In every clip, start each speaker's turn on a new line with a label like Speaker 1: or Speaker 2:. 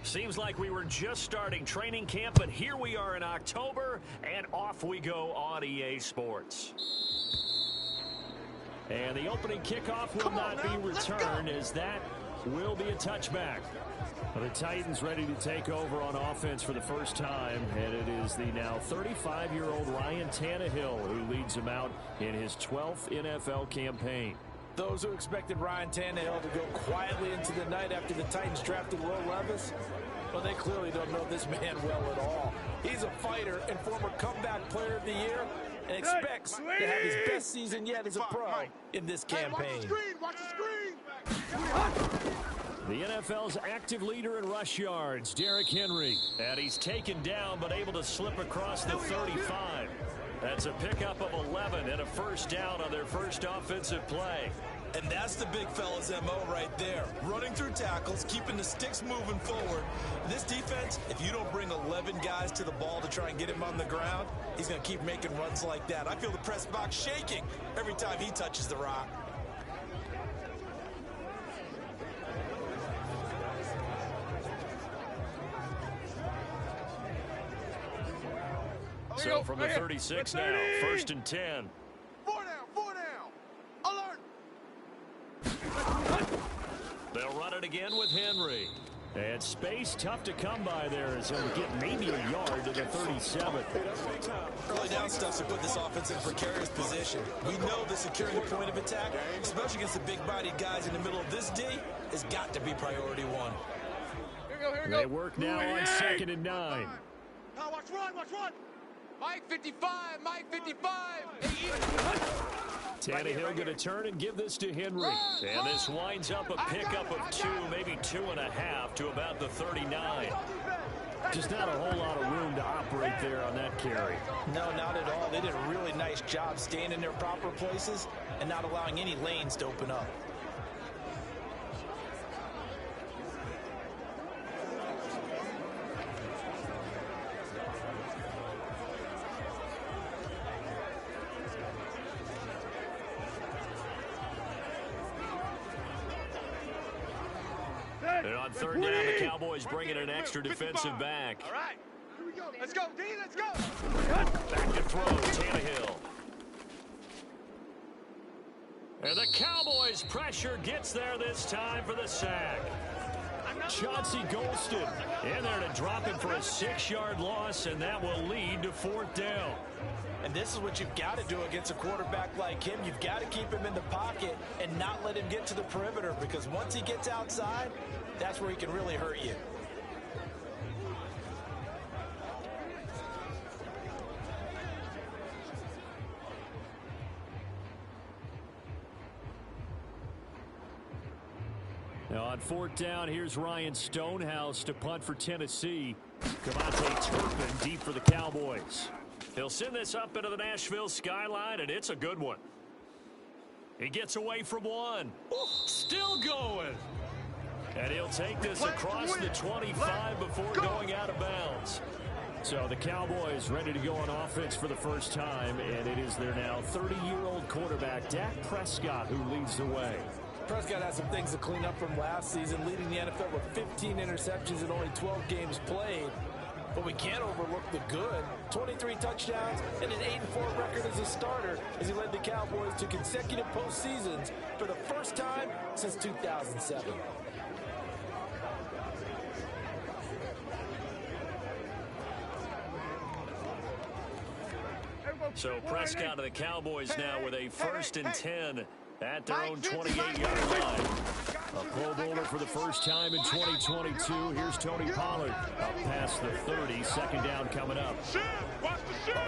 Speaker 1: Seems like we were just starting training camp, but here we are in October, and off we go on EA Sports. And the opening kickoff will not be returned, as that will be a touchback. The Titans ready to take over on offense for the first time, and it is the now 35-year-old Ryan Tannehill who leads them out in his 12th NFL campaign.
Speaker 2: Those who expected Ryan Tannehill to go quietly into the night after the Titans drafted Will Levis, well, they clearly don't know this man well at all. He's a fighter and former comeback player of the year, and expects to have his best season yet as a pro in this campaign.
Speaker 3: Watch the screen.
Speaker 1: The NFL's active leader in rush yards, Derrick Henry. And he's taken down, but able to slip across the 35. That's a pickup of 11 and a first down on their first offensive play.
Speaker 4: And that's the big fella's MO right there. Running through tackles, keeping the sticks moving forward. This defense, if you don't bring 11 guys to the ball to try and get him on the ground, he's going to keep making runs like that. I feel the press box shaking every time he touches the rock.
Speaker 1: So from the 36 now, 1st and 10.
Speaker 3: Four down. Alert.
Speaker 1: They'll run it again with Henry. And space tough to come by there as he'll get maybe a yard to the 37.
Speaker 4: Early down stuff's to put this offense in precarious position. We know that securing the point of attack, especially against the big-bodied guys in the middle of this D, has got to be priority one.
Speaker 3: Here we go.
Speaker 1: They work now on 2nd and 9.
Speaker 3: Now watch run. Mike 55.
Speaker 1: Tannehill going to turn and give this to Henry. And this winds up a pickup of 2, maybe 2.5 to about the 39. Just not a whole lot of room to operate there on that carry.
Speaker 2: No, not at all. They did a really nice job staying in their proper places and not allowing any lanes to open up.
Speaker 1: And on 3rd down, the Cowboys bring in an extra defensive back.
Speaker 3: All right. Here we go. Let's go, D. Let's go.
Speaker 1: Back to throw, Tannehill. And the Cowboys pressure gets there this time for the sack. Chauncey Golston in there to drop him for a 6-yard loss, and that will lead to 4th down.
Speaker 2: And this is what you've got to do against a quarterback like him. You've got to keep him in the pocket and not let him get to the perimeter, because once he gets outside, that's where he can really hurt you.
Speaker 1: Now on 4th down, here's Ryan Stonehouse to punt for Tennessee. Cavante Turpin deep for the Cowboys. He'll send this up into the Nashville skyline, and it's a good one. He gets away from one. Still going. And he'll take this across the 25 before going out of bounds. So the Cowboys ready to go on offense for the first time, and it is their now 30-year-old quarterback, Dak Prescott, who leads the way.
Speaker 2: Prescott has some things to clean up from last season, leading the NFL with 15 interceptions in only 12 games played. But we can't overlook the good. 23 touchdowns and an 8-4 record as a starter as he led the Cowboys to consecutive postseasons for the first time since 2007.
Speaker 1: So Prescott of the Cowboys now with a 1st and 10 at their own 28-yard line. A Pro Bowler for the first time in 2022. Here's Tony Pollard up past the 30. 2nd down coming up.
Speaker 2: Oh,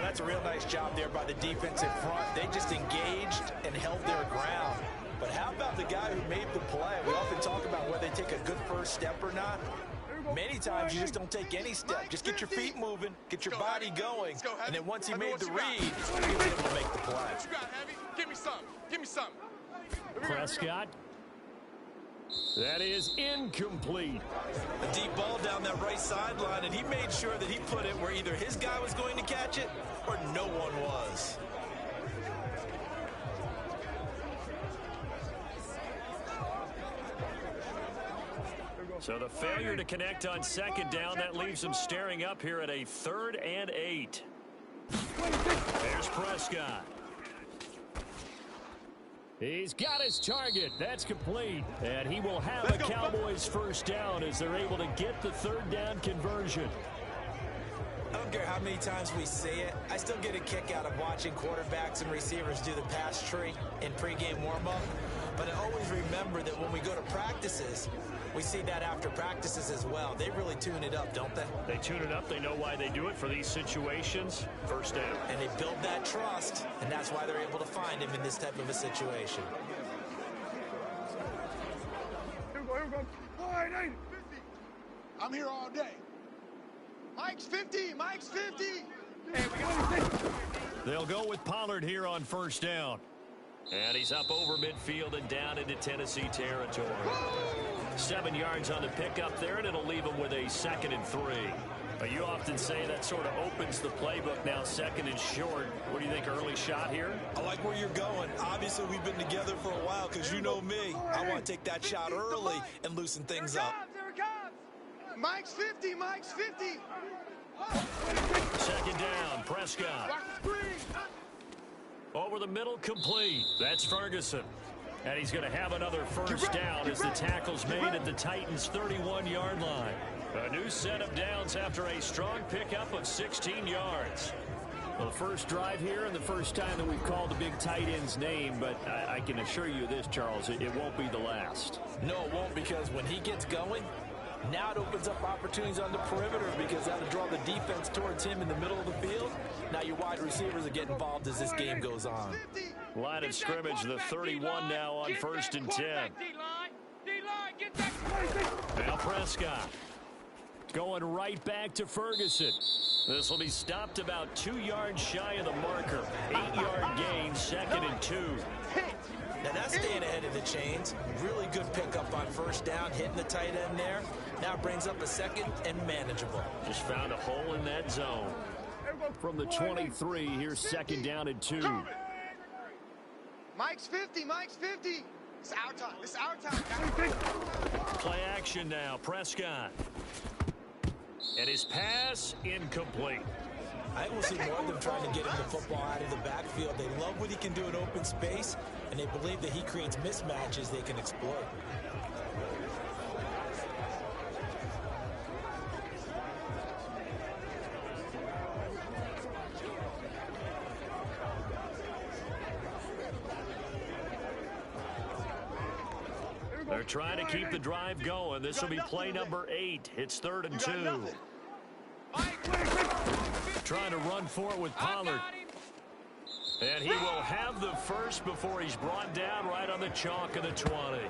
Speaker 2: that's a real nice job there by the defense in front. They just engaged and held their ground. But how about the guy who made the play? We often talk about whether they take a good first step or not. Many times you just don't take any step. Just get your feet moving, get your body going, and then once he made the read, he was able to make the play.
Speaker 3: What you got, Heavy? Give me some.
Speaker 1: Prescott. That is incomplete.
Speaker 4: A deep ball down that right sideline, and he made sure that he put it where either his guy was going to catch it or no one was.
Speaker 1: So the failure to connect on second down, that leaves them staring up here at a 3rd and 8. There's Prescott. He's got his target. That's complete. And he will have a Cowboys first down as they're able to get the 3rd down conversion.
Speaker 2: I don't care how many times we see it. I still get a kick out of watching quarterbacks and receivers do the pass tree in pregame warm-up. But I always remember that when we go to practices, we see that after practices as well. They really tune it up, don't they?
Speaker 1: They tune it up. They know why they do it for these situations. First down.
Speaker 2: And they build that trust, and that's why they're able to find him in this type of a situation.
Speaker 3: Here we go. All right, 50. I'm here all day. Mike's 50. Mike's 50. Hey, we got
Speaker 1: They'll go with Pollard here on first down. And he's up over midfield and down into Tennessee territory. 7 yards on the pickup there, and it'll leave him with a 2nd and 3. But you often say that sort of opens the playbook now, 2nd and short. What do you think, early shot here?
Speaker 4: I like where you're going. Obviously, we've been together for a while because you know me. I want to take that shot early and loosen things up.
Speaker 3: There it comes. Mike's 50. Mike's 50.
Speaker 1: 2nd down, Prescott. Over the middle, complete. That's Ferguson. And he's going to have another first down as the tackle's made at the Titans' 31-yard line. A new set of downs after a strong pickup of 16 yards. Well, the first drive here and the first time that we've called the big tight end's name, but I can assure you this, Charles, it won't be the last.
Speaker 2: No, it won't, because when he gets going, now it opens up opportunities on the perimeter because that'll draw the defense towards him in the middle of the field. Now your wide receivers are getting involved as this game goes on.
Speaker 1: Line of scrimmage, the 31 now on 1st and 10. Now Prescott going right back to Ferguson. This will be stopped about 2 yards shy of the marker. 8-yard gain, 2nd and 2.
Speaker 2: Now that's staying ahead of the chains. Really good pickup on first down, hitting the tight end there. Now brings up a 2nd and manageable.
Speaker 1: Just found a hole in that zone. From the 23, here's 2nd down and 2.
Speaker 3: Mike's 50. Mike's 50. It's our time. It's our time.
Speaker 1: Play action now, Prescott. And his pass incomplete.
Speaker 2: I think we'll see more of them trying to get him the football out of the backfield. They love what he can do in open space, and they believe that he creates mismatches they can exploit.
Speaker 1: They're trying to keep the drive going. This will be play number 8. It's 3rd and 2. Trying to run for it with Pollard. And he will have the first before he's brought down right on the chalk of the 20.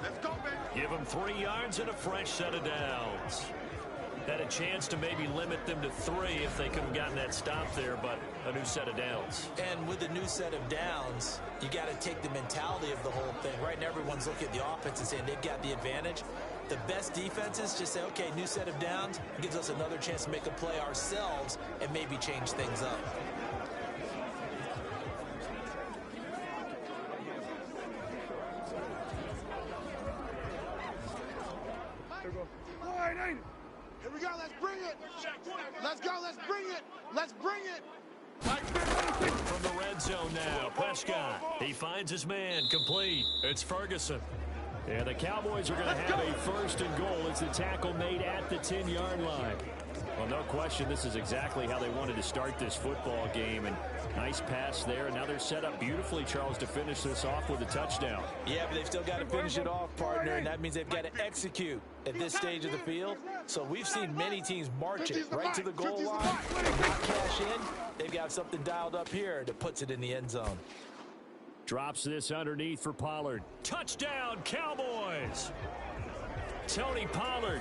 Speaker 1: Give him 3 yards and a fresh set of downs. Had a chance to maybe limit them to 3 if they could have gotten that stop there, but a new set of downs.
Speaker 2: And with a new set of downs, you got to take the mentality of the whole thing. Right now, everyone's looking at the offense and saying they've got the advantage. The best defenses just say, okay, new set of downs. It gives us another chance to make a play ourselves and maybe change things up.
Speaker 3: Here we go. Let's bring it. Let's go. Let's bring it. Let's bring it.
Speaker 1: From the red zone now, Prescott. He finds his man, complete. It's Ferguson. And the Cowboys are going to have a 1st and goal. It's the tackle made at the 10-yard line. Well, no question, this is exactly how they wanted to start this football game. And nice pass there. And now they're set up beautifully, Charles, to finish this off with a touchdown.
Speaker 2: Yeah, but they've still got to finish it off, partner, and that means they've got to execute at this stage of the field. So we've seen many teams march it right to the goal line and not cash in. They've got something dialed up here that puts it in the end zone.
Speaker 1: Drops this underneath for Pollard. Touchdown, Cowboys! Tony Pollard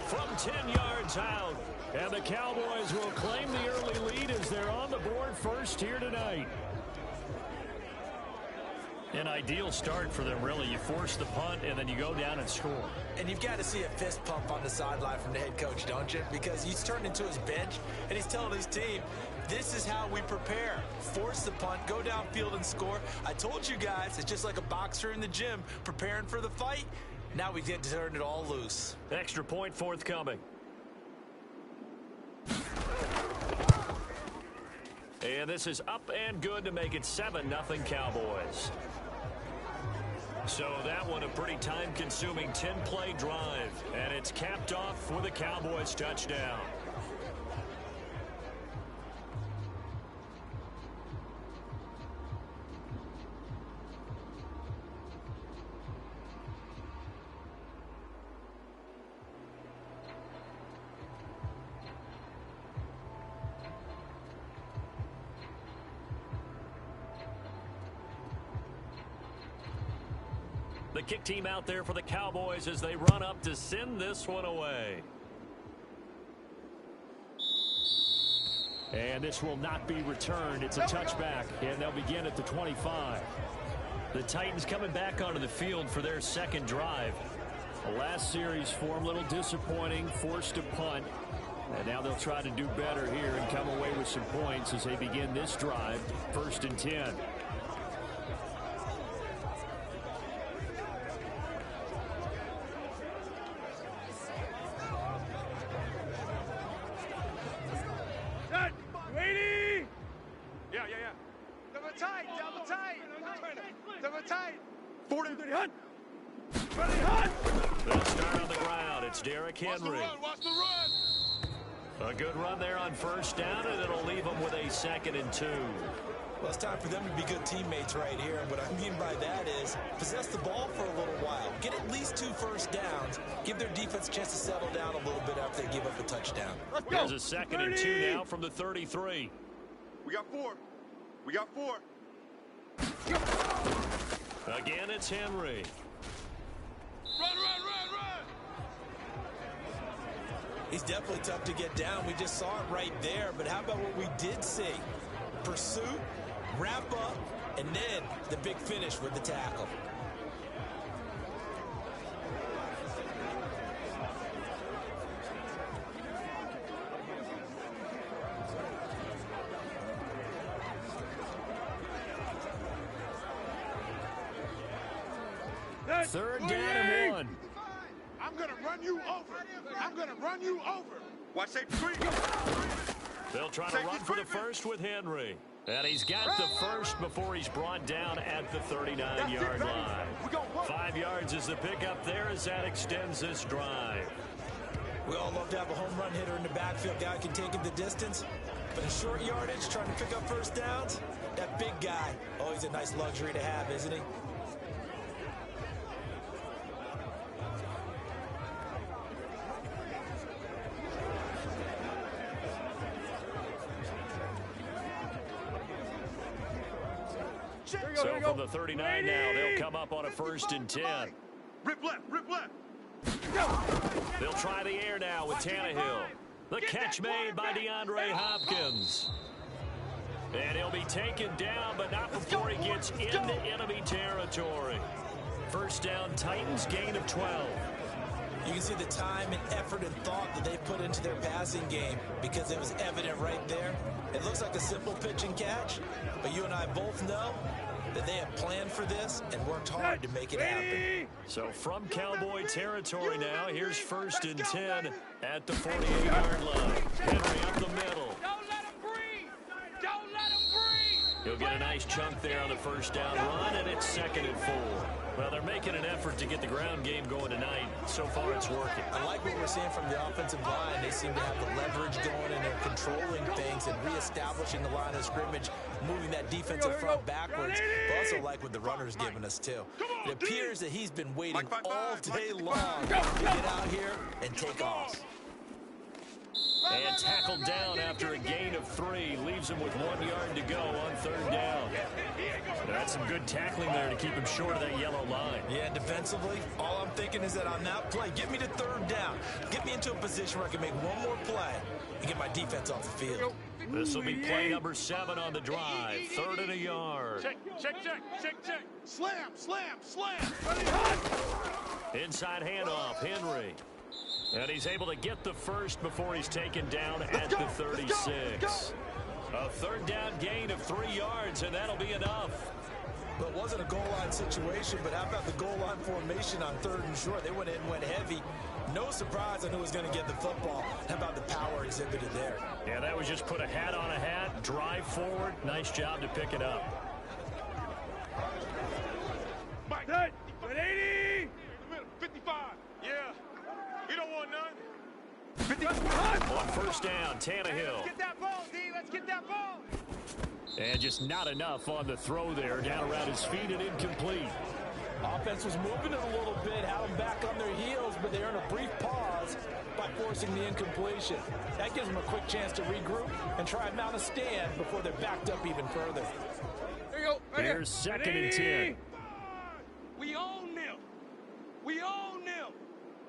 Speaker 1: from 10 yards out. And the Cowboys will claim the early lead as they're on the board first here tonight. An ideal start for them, really. You force the punt, and then you go down and score.
Speaker 2: And you've got to see a fist pump on the sideline from the head coach, don't you? Because he's turned into his bench, and he's telling his team, this is how we prepare. Force the punt, go downfield and score. I told you guys, it's just like a boxer in the gym preparing for the fight. Now we get to turn it all loose.
Speaker 1: Extra point forthcoming. And this is up and good to make it 7-0 Cowboys. So that one a pretty time-consuming 10-play drive. And it's capped off with a Cowboys touchdown. The kick team out there for the Cowboys as they run up to send this one away. And this will not be returned. It's a touchback, and they'll begin at the 25. The Titans coming back onto the field for their second drive. The last series for them, a little disappointing, forced to punt. And now they'll try to do better here and come away with some points as they begin this drive, 1st and 10. They'll start on the ground. It's Derrick Henry.
Speaker 3: Watch the run.
Speaker 1: A good run there on 1st down, and it'll leave them with a 2nd and 2.
Speaker 4: Well, it's time for them to be good teammates right here. And what I mean by that is possess the ball for a little while. Get at least 2 first downs. Give their defense a chance to settle down a little bit after they give up a touchdown.
Speaker 1: There's a 2nd and 2 now from the 33.
Speaker 3: We got 4. We got 4.
Speaker 1: Again, it's Henry.
Speaker 3: Run.
Speaker 4: He's definitely tough to get down. We just saw it right there. But how about what we did see? Pursuit, wrap up, and then the big finish with the tackle.
Speaker 1: Third down and 1.
Speaker 3: I'm going to run you over. I'm going to run you over. Watch safety screen.
Speaker 1: They'll try to run for the first with Henry. And he's got the first before he's brought down at the 39-yard line. 5 yards is the pickup there as that extends this drive.
Speaker 4: We all love to have a home run hitter in the backfield. Guy can take it the distance. But in short yardage, trying to pick up first downs, that big guy, oh, he's a nice luxury to have, isn't he?
Speaker 1: So from the 39 now, they'll come up on a 1st and 10.
Speaker 3: Rip left.
Speaker 1: They'll try the air now with Tannehill. The catch made by DeAndre Hopkins. And he'll be taken down, but not before he gets into enemy territory. 1st down, Titans, gain of 12.
Speaker 4: You can see the time and effort and thought that they put into their passing game because it was evident right there. It looks like a simple pitch and catch, but you and I both know that they have planned for this and worked hard to make it happen.
Speaker 1: So from Cowboy territory now, here's 1st and 10 at the 48-yard line. Henry up the middle.
Speaker 3: Don't let him breathe. Don't let him breathe.
Speaker 1: He'll get a nice chunk there on the 1st down run, and it's 2nd and 4. Well, they're making an effort to get the ground game going tonight. So far, it's working.
Speaker 4: I like what we're seeing from the offensive line. They seem to have the leverage going, and they're controlling things and reestablishing the line of scrimmage, moving that defensive front backwards. But also like what the runner's giving us, too. It appears that he's been waiting all day long to get out here and take off.
Speaker 1: And tackled down after a gain of 3. Leaves him with 1 yard to go on 3rd down. That's some good tackling there to keep him short of that yellow line.
Speaker 4: Yeah, defensively, all I'm thinking is that on that play, get me to 3rd down. Get me into a position where I can make one more play and get my defense off the field.
Speaker 1: This will be play number 7 on the drive. 3rd and a yard.
Speaker 3: Check. Slam.
Speaker 1: Inside handoff, Henry. And he's able to get the first before he's taken down at the 36. A 3rd down gain of 3 yards, and that'll be enough.
Speaker 4: Well, it wasn't a goal line situation, but how about the goal line formation on 3rd and short? They went in, went heavy. No surprise on who was going to get the football. How about the power exhibited there?
Speaker 1: Yeah, that was just put a hat on a hat, drive forward. Nice job to pick it up.
Speaker 3: Mike, at 80. 55. Yeah. You don't want none. 55.
Speaker 1: On first down, Tannehill.
Speaker 3: Let's get that ball, D. Let's get that ball.
Speaker 1: And just not enough on the throw there. Down around his feet and incomplete.
Speaker 4: Offense was moving it a little bit, had them back on their heels, but they earned a brief pause by forcing the incompletion. That gives them a quick chance to regroup and try and mount a stand before they're backed up even further.
Speaker 3: There you go. Right
Speaker 1: Here's
Speaker 3: here.
Speaker 1: 2nd and 10.
Speaker 3: We own them. We own them.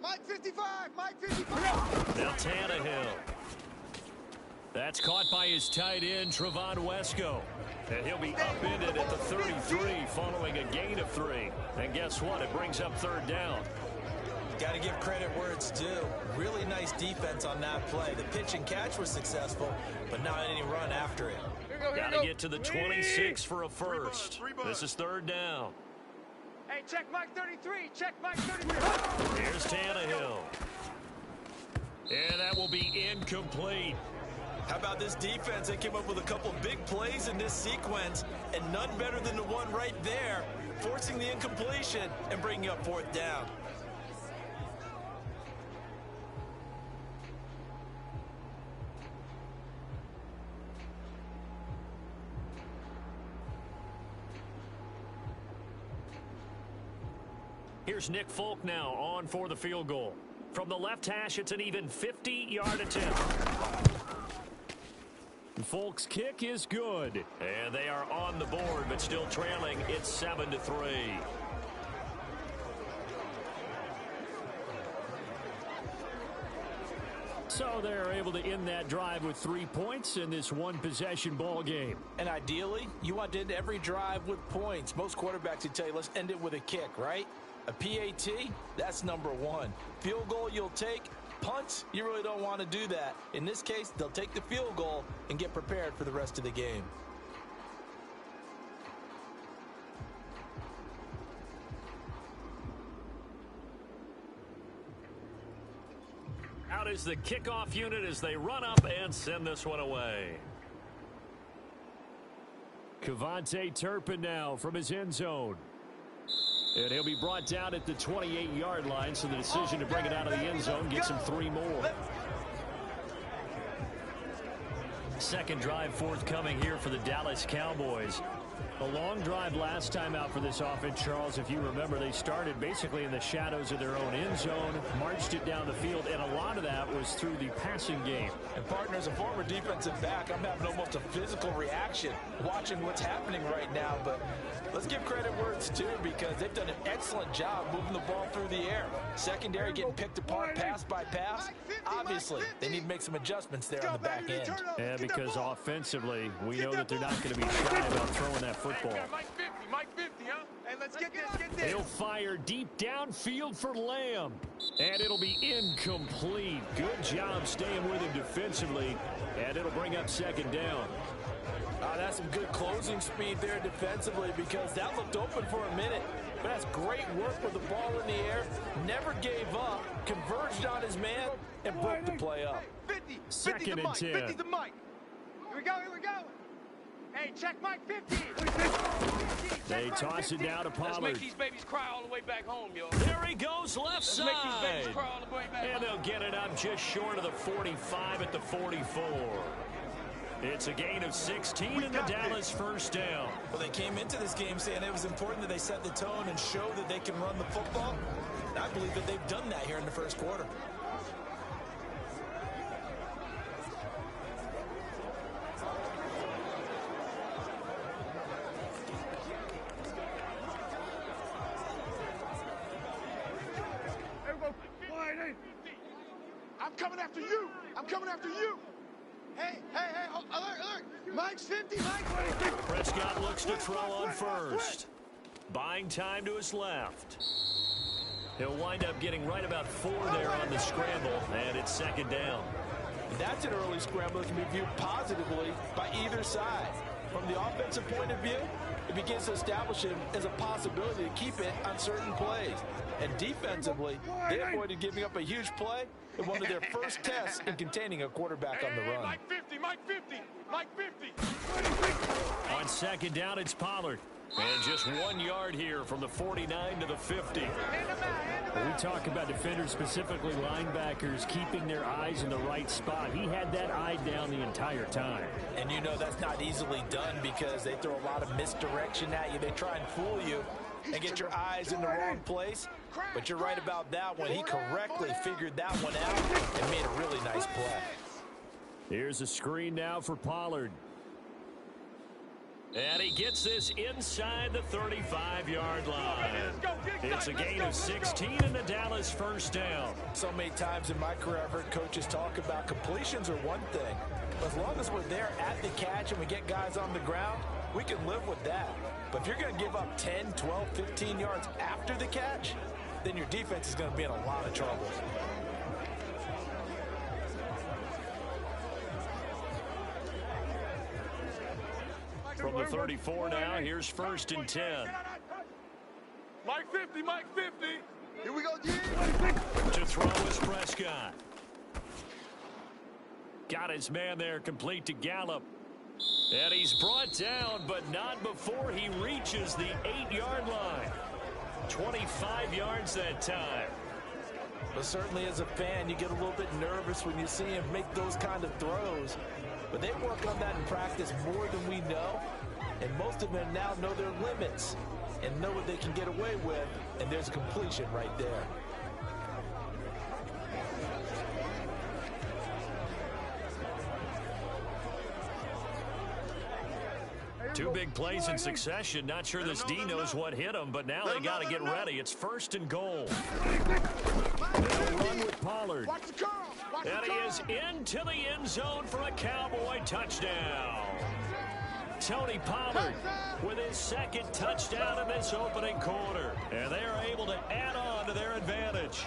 Speaker 3: Mike 55. Mike 55.
Speaker 1: Now Tannehill. That's caught by his tight end, Trevon Wesco. And he'll be upended at the 33 following a gain of 3. And guess what? It brings up 3rd down.
Speaker 4: Got to give credit where it's due. Really nice defense on that play. The pitch and catch was successful, but not any run after it.
Speaker 1: Got to get to the 26 for a first. This is 3rd down.
Speaker 3: Hey, check Mike 33. Check Mike 33.
Speaker 1: Here's Tannehill. And that will be incomplete.
Speaker 4: How about this defense? They came up with a couple big plays in this sequence, and none better than the one right there, forcing the incompletion and bringing up 4th down.
Speaker 1: Here's Nick Folk now on for the field goal. From the left hash, it's an even 50-yard attempt. Folk's kick is good. And they are on the board, but still trailing. It's 7-3. So they're able to end that drive with 3 points in this one-possession ball game.
Speaker 4: And ideally, you want to end every drive with points. Most quarterbacks would tell you, let's end it with a kick, right? A PAT, that's number 1. Field goal you'll take. Punts, you really don't want to do that. In this case, they'll take the field goal and get prepared for the rest of the game.
Speaker 1: Out is the kickoff unit as they run up and send this one away. Kevontae Turpin now from his end zone. And he'll be brought down at the 28-yard line, so the decision to bring it out of the end zone gets him 3 more. Second drive forthcoming here for the Dallas Cowboys. A long drive last time out for this offense, Charles. If you remember, they started basically in the shadows of their own end zone, marched it down the field, and a lot of that was through the passing game.
Speaker 4: And partner, as a former defensive back, I'm having almost a physical reaction watching what's happening right now. But let's give credit where it's due, because they've done an excellent job moving the ball through the air. Secondary getting picked apart pass by pass. Obviously, they need to make some adjustments there on the back end.
Speaker 1: And because offensively, we know that they're not going to be shy about throwing that football.
Speaker 3: Mike 50, huh? Hey, let's get this.
Speaker 1: He'll fire deep downfield for Lamb. And it'll be incomplete. Good job staying with him defensively. And it'll bring up 2nd down.
Speaker 4: That's some good closing speed there defensively, because that looked open for a minute. But that's great work with the ball in the air. Never gave up, converged on his man, and broke the play up.
Speaker 3: 50,
Speaker 1: 2nd and 10.
Speaker 3: 50 to Mike. Here we go. Hey, check Mike 50.
Speaker 1: They toss it down to Pollard.
Speaker 5: Let's make these babies cry all the way back home, yo.
Speaker 1: There he goes, left
Speaker 5: Let's
Speaker 1: side.
Speaker 5: make these babies cry all the way back
Speaker 1: And
Speaker 5: home.
Speaker 1: they'll get it up just short of the 45 at the 44. It's a gain of 16 and the Dallas first down.
Speaker 4: Well, they came into this game saying it was important that they set the tone and show that they can run the football. And I believe that they've done that here in the first quarter.
Speaker 3: I'm coming after you. Hey, alert. Mike's 50, Mike 50.
Speaker 1: Prescott looks to throw on first. Buying time to his left. He'll wind up getting right about 4 there on the scramble, and it's 2nd down.
Speaker 4: That's an early scramble that can be viewed positively by either side.
Speaker 2: From the offensive point of view, it begins to establish him as a possibility to keep it on certain plays. And defensively, they avoided giving up a huge play in one of their first tests in containing a quarterback on the run.
Speaker 3: Mike 50, Mike 50, Mike 50.
Speaker 1: On second down, it's Pollard. And just 1 yard here from the 49 to the 50. When we talk about defenders, specifically linebackers, keeping their eyes in the right spot. He had that eye down the entire time.
Speaker 2: And you know that's not easily done because they throw a lot of misdirection at you. They try and fool you and get your eyes in the wrong place. But you're right about that one. He correctly figured that one out and made a really nice play.
Speaker 1: Here's a screen now for Pollard. And he gets this inside the 35-yard line. It's a gain of 16 and a Dallas first down.
Speaker 2: So many times in my career, I've heard coaches talk about completions are one thing. But as long as we're there at the catch and we get guys on the ground, we can live with that. But if you're going to give up 10, 12, 15 yards after the catch, then your defense is going to be in a lot of trouble.
Speaker 1: From the 34 now, here's 1st and 10.
Speaker 3: Mike 50, Mike 50. Here we go, D.
Speaker 1: To throw is Prescott. Got his man there, complete to Gallup. And he's brought down, but not before he reaches the 8-yard line. 25 yards that time.
Speaker 2: But certainly as a fan, you get a little bit nervous when you see him make those kind of throws. But they work on that in practice more than we know. And most of them now know their limits and know what they can get away with. And there's completion right there.
Speaker 1: Two big plays in succession. Not sure this D knows what hit him, but now they got to get ready. It's 1st and goal. They'll run with Pollard. And he is into the end zone for a Cowboy touchdown. Tony Pollard with his 2nd touchdown in this opening quarter. And they are able to add on to their advantage.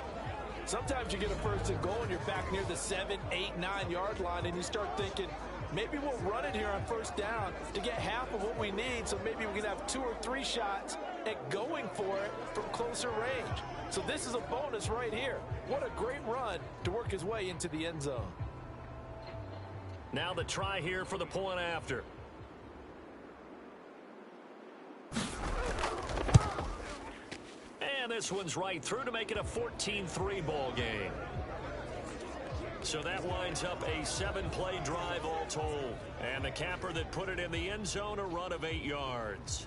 Speaker 2: Sometimes you get a 1st and goal and you're back near the 7, 8, 9 yard line and you start thinking, maybe we'll run it here on 1st down to get half of what we need, so maybe we can have 2 or 3 shots at going for it from closer range. So this is a bonus right here. What a great run to work his way into the end zone.
Speaker 1: Now the try here for the point after. And this one's right through to make it a 14-3 ball game. So that winds up a 7-play drive all told. And the capper that put it in the end zone, a run of 8 yards.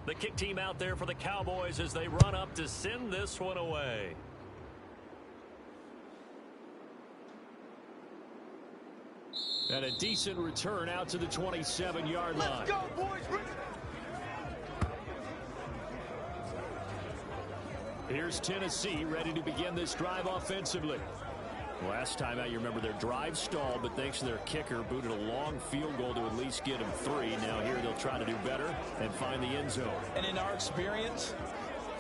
Speaker 1: The kick team out there for the Cowboys as they run up to send this one away. And a decent return out to the 27-yard line.
Speaker 3: Let's go, boys.
Speaker 1: Here's Tennessee ready to begin this drive offensively. Last time out, you remember their drive stalled, but thanks to their kicker, booted a long field goal to at least get them 3. Now here they'll try to do better and find the end zone.
Speaker 2: And in our experience,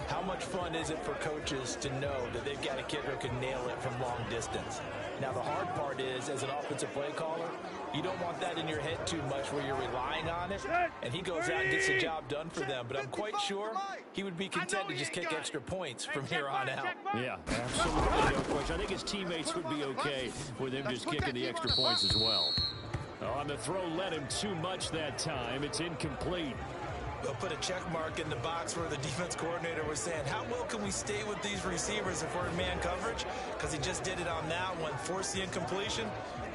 Speaker 2: how much fun is it for coaches to know that they've got a kicker who can nail it from long distance? Now the hard part is, as an offensive play caller, you don't want that in your head too much where you're relying on it, and he goes out and gets the job done for them. But I'm quite sure he would be content to just kick extra points from here on out.
Speaker 1: Yeah, absolutely no question. I think his teammates would be okay with him just kicking the extra points as well. On the throw, led him too much that time. It's incomplete.
Speaker 4: They'll put a check mark in the box where the defense coordinator was saying, how well can we stay with these receivers if we're in man coverage? Because he just did it on that one, forced the incompletion.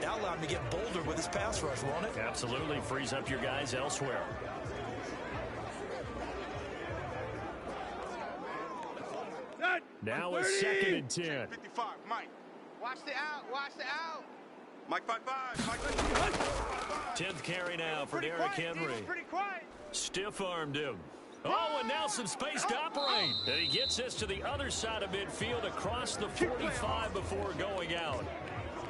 Speaker 4: That allowed him to get bolder with his pass rush, won't it?
Speaker 1: Absolutely. Frees up your guys elsewhere. Now it's 2nd and 10.
Speaker 3: 55, Mike. Watch the out, watch the out. Mike 5-5, Mike 55.
Speaker 1: 10th carry now for Derrick Henry.
Speaker 3: Pretty quiet.
Speaker 1: Stiff-armed him. Oh, and now some space to operate. And he gets this to the other side of midfield across the 45 before going out.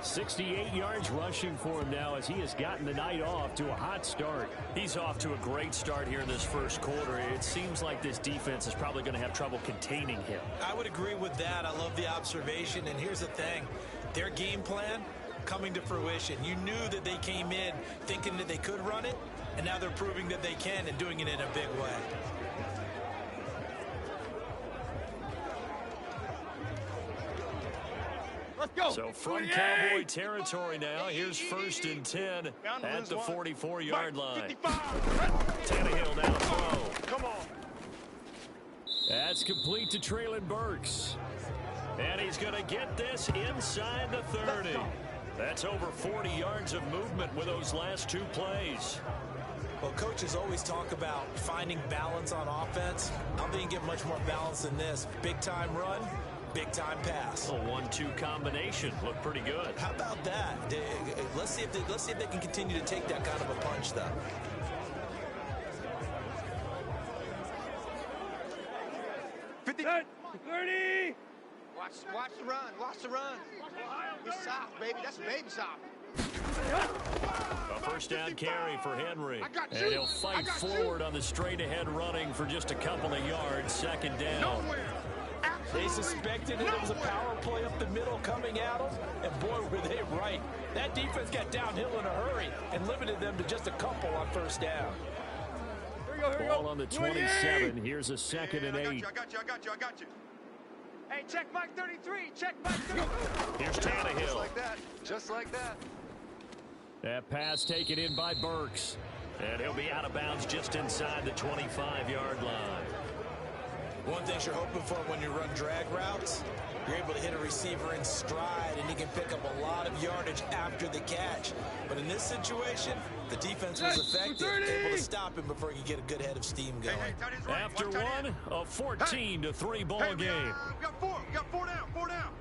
Speaker 1: 68 yards rushing for him now as he has gotten the night off to a hot start. He's off to a great start here in this first quarter. It seems like this defense is probably going to have trouble containing him.
Speaker 2: I would agree with that. I love the observation. And here's the thing. Their game plan coming to fruition. You knew that they came in thinking that they could run it, and now they're proving that they can and doing it in a big way.
Speaker 3: Let's go.
Speaker 1: So from Cowboy territory now, here's 1st and 10 at the 44-yard line. Tannehill now to throw.
Speaker 3: Come on.
Speaker 1: That's complete to Traylon Burks. And he's going to get this inside the 30. That's over 40 yards of movement with those last 2 plays.
Speaker 2: Well, coaches always talk about finding balance on offense. I don't think you get much more balance than this. Big-time run, big-time pass.
Speaker 1: A 1-2 combination. Looked pretty good.
Speaker 2: How about that? Let's see if they can continue to take that kind of a punch, though.
Speaker 3: Set, 30.
Speaker 6: Watch the run. Watch the run. We soft, baby. That's baby soft.
Speaker 1: A first down carry for Henry. And he'll fight forward on the straight-ahead running for just a couple of yards. 2nd down.
Speaker 2: They suspected that it was a power play up the middle coming at them, and boy, were they right. That defense got downhill in a hurry and limited them to just a couple on 1st down.
Speaker 3: Here we go.
Speaker 1: Ball on the 27. Here's a 2nd and 8.
Speaker 3: I got you.
Speaker 6: Hey, check Mike 33. Check Mike 33.
Speaker 1: Here's Tannehill.
Speaker 3: Just like that.
Speaker 1: That pass taken in by Burks. And he'll be out of bounds just inside the 25-yard line.
Speaker 2: One thing you're hoping for when you run drag routes, you're able to hit a receiver in stride, and he can pick up a lot of yardage after the catch. But in this situation, the defense was effective, able to stop him before he could get a good head of steam going.
Speaker 1: After one, a 14-3 ball game.
Speaker 3: We got 4. We got 4 down. 4 down.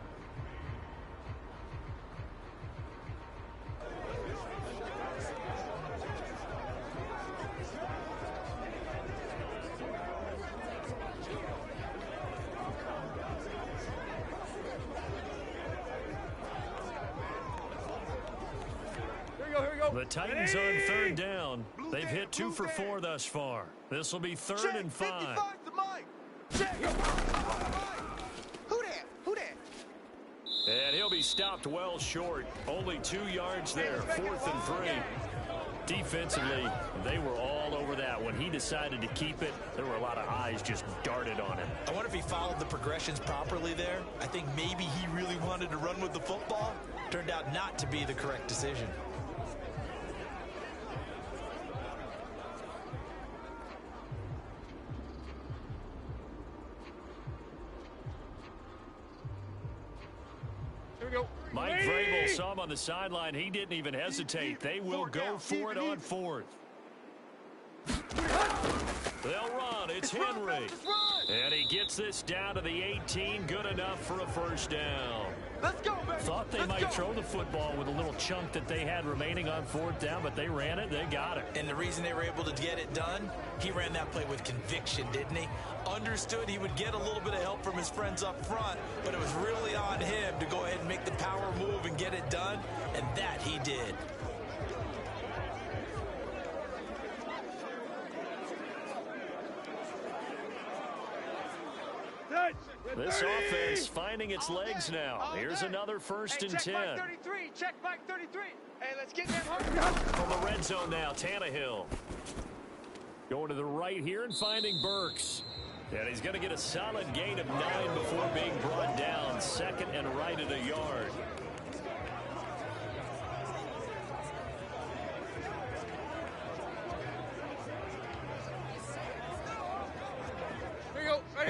Speaker 1: The Titans on 3rd down. They've hit 2 for 4 thus far. This will be 3rd and 5.
Speaker 6: 55 to Mike. Check. Who that? Who that?
Speaker 1: And he'll be stopped well short. Only 2 yards there. 4th and 3. Defensively, they were all over that. When he decided to keep it, there were a lot of eyes just darted on him.
Speaker 2: I wonder if he followed the progressions properly there. I think maybe he really wanted to run with the football. Turned out not to be the correct decision.
Speaker 1: Mike Vrabel saw him on the sideline. He didn't even hesitate. They will go for it on 4th. They'll run. It's Henry. And he gets this down to the 18. Good enough for a 1st down.
Speaker 6: Let's go, baby.
Speaker 1: Thought they might throw the football with a little chunk that they had remaining on 4th down, but they ran it. They got it.
Speaker 2: And the reason they were able to get it done, he ran that play with conviction, didn't he? Understood he would get a little bit of help from his friends up front, but it was really on him to go ahead and make the power move and get it done, and that he did.
Speaker 1: This offense finding its legs now. Here's another 1st and 10.
Speaker 6: Check Mike 33. Check Mike 33. Hey, let's get them home.
Speaker 1: From the red zone now, Tannehill. Going to the right here and finding Burks. And he's going to get a solid gain of 9 before being brought down. 2nd and right at a yard.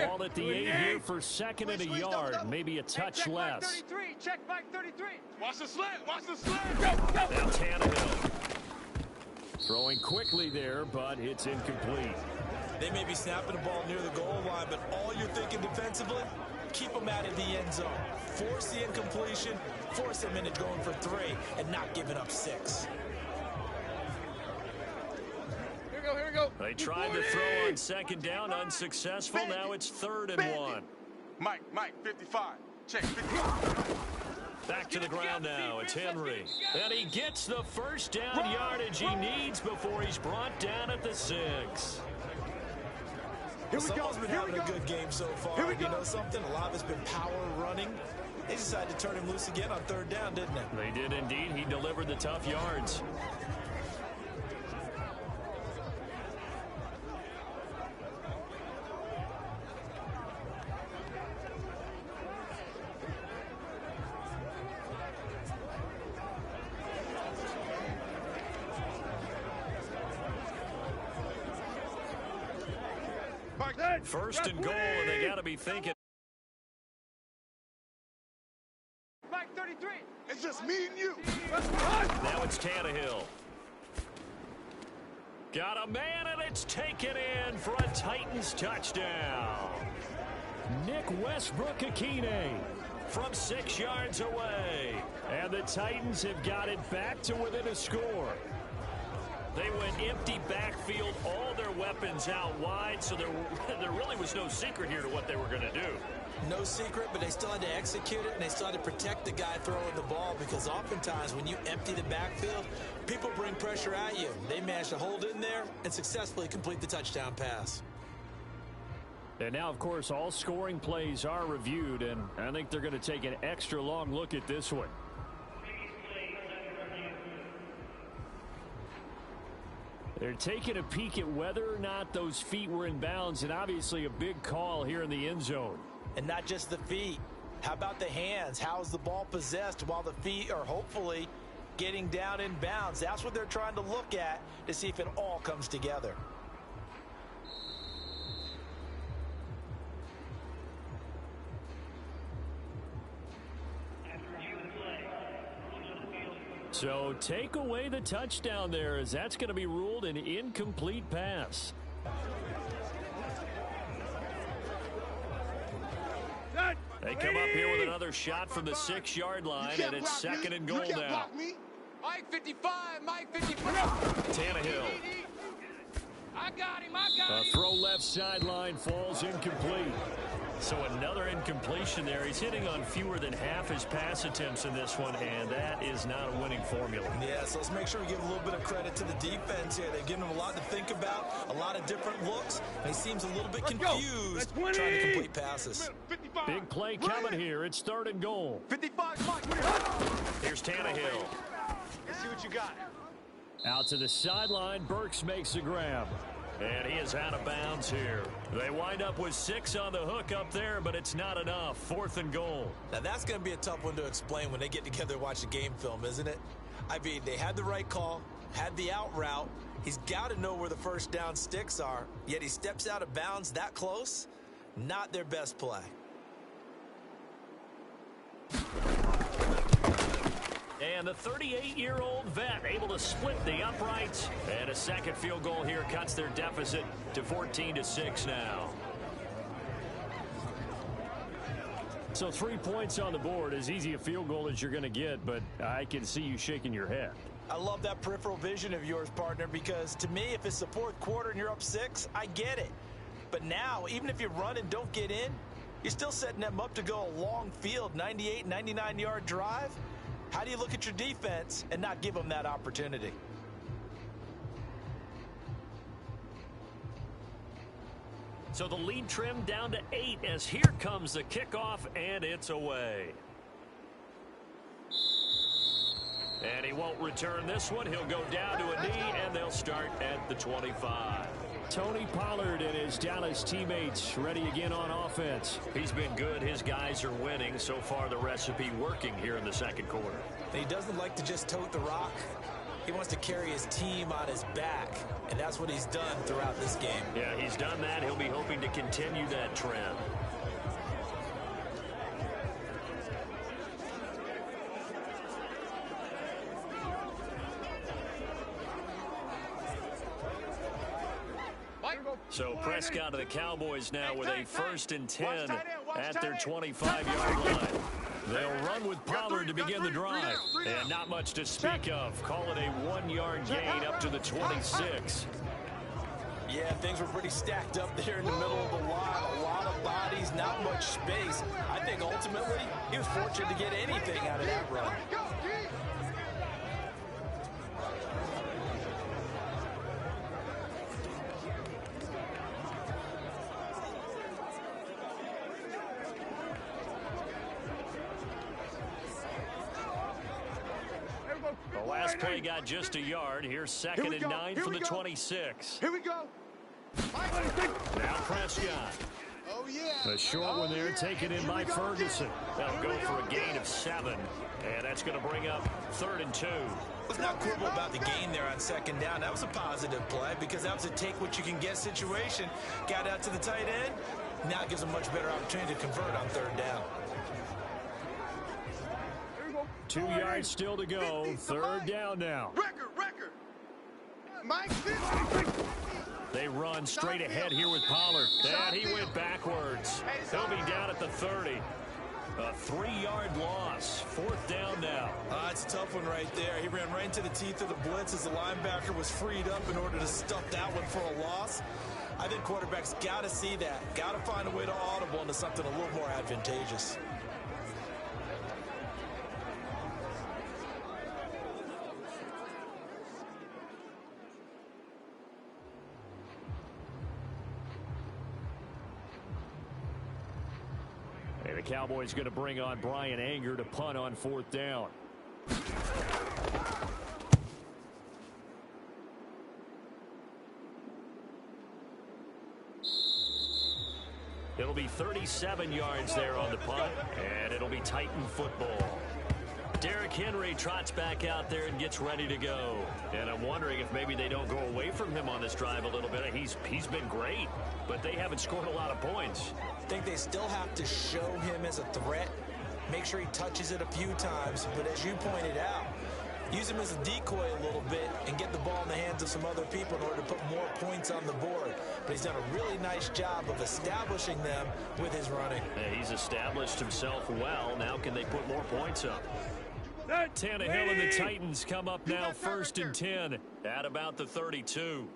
Speaker 1: Ball at the 8 here for 2nd and a yard. Maybe a touch less.
Speaker 6: Check Mike 33.
Speaker 3: Watch the slant. Watch the slant.
Speaker 1: Now Tannehill. Throwing quickly there, but it's incomplete.
Speaker 2: They may be snapping the ball near the goal line, but all you're thinking defensively, keep them out of the end zone. Force the incompletion, force them into going for 3, and not giving up 6.
Speaker 3: Here we go.
Speaker 1: They They tried to throw on second down, unsuccessful. Now it's 3rd and 1.
Speaker 3: Mike, 55. Check, 55.
Speaker 1: Back to the ground now. It's Henry. And he gets the first down yardage he needs before he's brought down at the 6.
Speaker 4: Someone's been having a good game so far. You know something? A lot of it's been power running. They decided to turn him loose again on 3rd down, didn't they?
Speaker 1: They did indeed. He delivered the tough yards. First and goal, and they got to be thinking.
Speaker 6: Mike 33.
Speaker 3: It's just me and you.
Speaker 1: Now it's Tannehill. Got a man, and it's taken in for a Titans touchdown. Nick Westbrook-Akine from 6 yards away. And the Titans have got it back to within a score. They went empty backfield, all their weapons out wide, so there really was no secret here to what they were going to do.
Speaker 4: No secret, but they still had to execute it, and they still had to protect the guy throwing the ball, because oftentimes when you empty the backfield, people bring pressure at you. They managed to hold in there and successfully complete the touchdown pass.
Speaker 1: And now, of course, all scoring plays are reviewed, and I think they're going to take an extra long look at this one. They're taking a peek at whether or not those feet were in bounds, and obviously a big call here in the end zone.
Speaker 2: And not just the feet. How about the hands? How is the ball possessed while the feet are hopefully getting down in bounds? That's what they're trying to look at to see if it all comes together.
Speaker 1: So take away the touchdown there, as that's going to be ruled an incomplete pass. They come up here with another shot from the 6-yard line, and it's 2nd and goal now.
Speaker 5: Mike 55, Mike 55.
Speaker 1: Tannehill.
Speaker 5: I got him,
Speaker 1: A throw left sideline falls incomplete. So another incompletion there. He's hitting on fewer than half his pass attempts in this one, and that is not a winning formula.
Speaker 4: Yeah, so let's make sure we give a little bit of credit to the defense here. They've given him a lot to think about, a lot of different looks, and he seems a little bit confused trying to complete passes.
Speaker 1: Big play coming here. It's 3rd and goal.
Speaker 6: 55, Mike.
Speaker 1: Here's Tannehill.
Speaker 6: Let's see what you got.
Speaker 1: Out to the sideline. Burks makes a grab. And he is out of bounds here. They wind up with 6 on the hook up there, but it's not enough. 4th and goal.
Speaker 4: Now, that's going to be a tough one to explain when they get together and watch a game film, isn't it? I mean, they had the right call, had the out route. He's got to know where the first down sticks are, yet he steps out of bounds that close. Not their best play.
Speaker 1: And the 38-year-old vet able to split the uprights. And a second field goal here cuts their deficit to 14-6 now. So 3 points on the board, as easy a field goal as you're going to get, but I can see you shaking your head.
Speaker 2: I love that peripheral vision of yours, partner, because to me, if it's the 4th quarter and you're up 6, I get it. But now, even if you run and don't get in, you're still setting them up to go a long field, 98, 99-yard drive. How do you look at your defense and not give them that opportunity?
Speaker 1: So the lead trimmed down to 8 as here comes the kickoff, and it's away. And he won't return this one. He'll go down to a knee, and they'll start at the 25. Tony Pollard and his Dallas teammates ready again on offense. He's been good. His guys are winning. So far, the recipe working here in the second quarter.
Speaker 4: He doesn't like to just tote the rock. He wants to carry his team on his back, and that's what he's done throughout this game.
Speaker 1: Yeah, he's done that. He'll be hoping to continue that trend. So Prescott of the Cowboys now with a 1st and 10 at their 25-yard line. They'll run with Pollard to begin the drive. And not much to speak of. Call it a 1-yard gain up to the 26.
Speaker 2: Yeah, things were pretty stacked up there in the middle of the line. A lot of bodies, not much space. I think ultimately he was fortunate to get anything out of that run.
Speaker 1: The last play got just a yard. Here's 2nd and 9 from the 26.
Speaker 3: Here we go.
Speaker 1: Now Prescott.
Speaker 3: Oh, yeah.
Speaker 1: A short one there, taken in by Ferguson. They'll go for a gain of 7, and that's going to bring up 3rd and 2.
Speaker 4: Let's not quibble about the gain there on 2nd down. That was a positive play because that was a take-what-you-can-get situation. Got out to the tight end. Now it gives a much better opportunity to convert on 3rd down.
Speaker 1: 2 yards still to go. 3rd down now.
Speaker 3: Record. Mike 50.
Speaker 1: They run straight ahead here with Pollard. And he went backwards. He'll be down at the 30. A 3-yard loss. 4th down now.
Speaker 4: It's a tough one right there. He ran right into the teeth of the blitz as the linebacker was freed up in order to stuff that one for a loss. I think quarterbacks got to see that. Got to find a way to audible into something a little more advantageous.
Speaker 1: And the Cowboys going to bring on Brian Anger to punt on 4th down. It'll be 37 yards there on the punt, and it'll be Titan football. Derrick Henry trots back out there and gets ready to go. And I'm wondering if maybe they don't go away from him on this drive a little bit. He's been great, but they haven't scored a lot of points.
Speaker 2: I think they still have to show him as a threat. Make sure he touches it a few times. But as you pointed out, use him as a decoy a little bit and get the ball in the hands of some other people in order to put more points on the board. But he's done a really nice job of establishing them with his running.
Speaker 1: Yeah, he's established himself well. Now can they put more points up? Tannehill and the Titans come up now 1st and 10 at about the 32.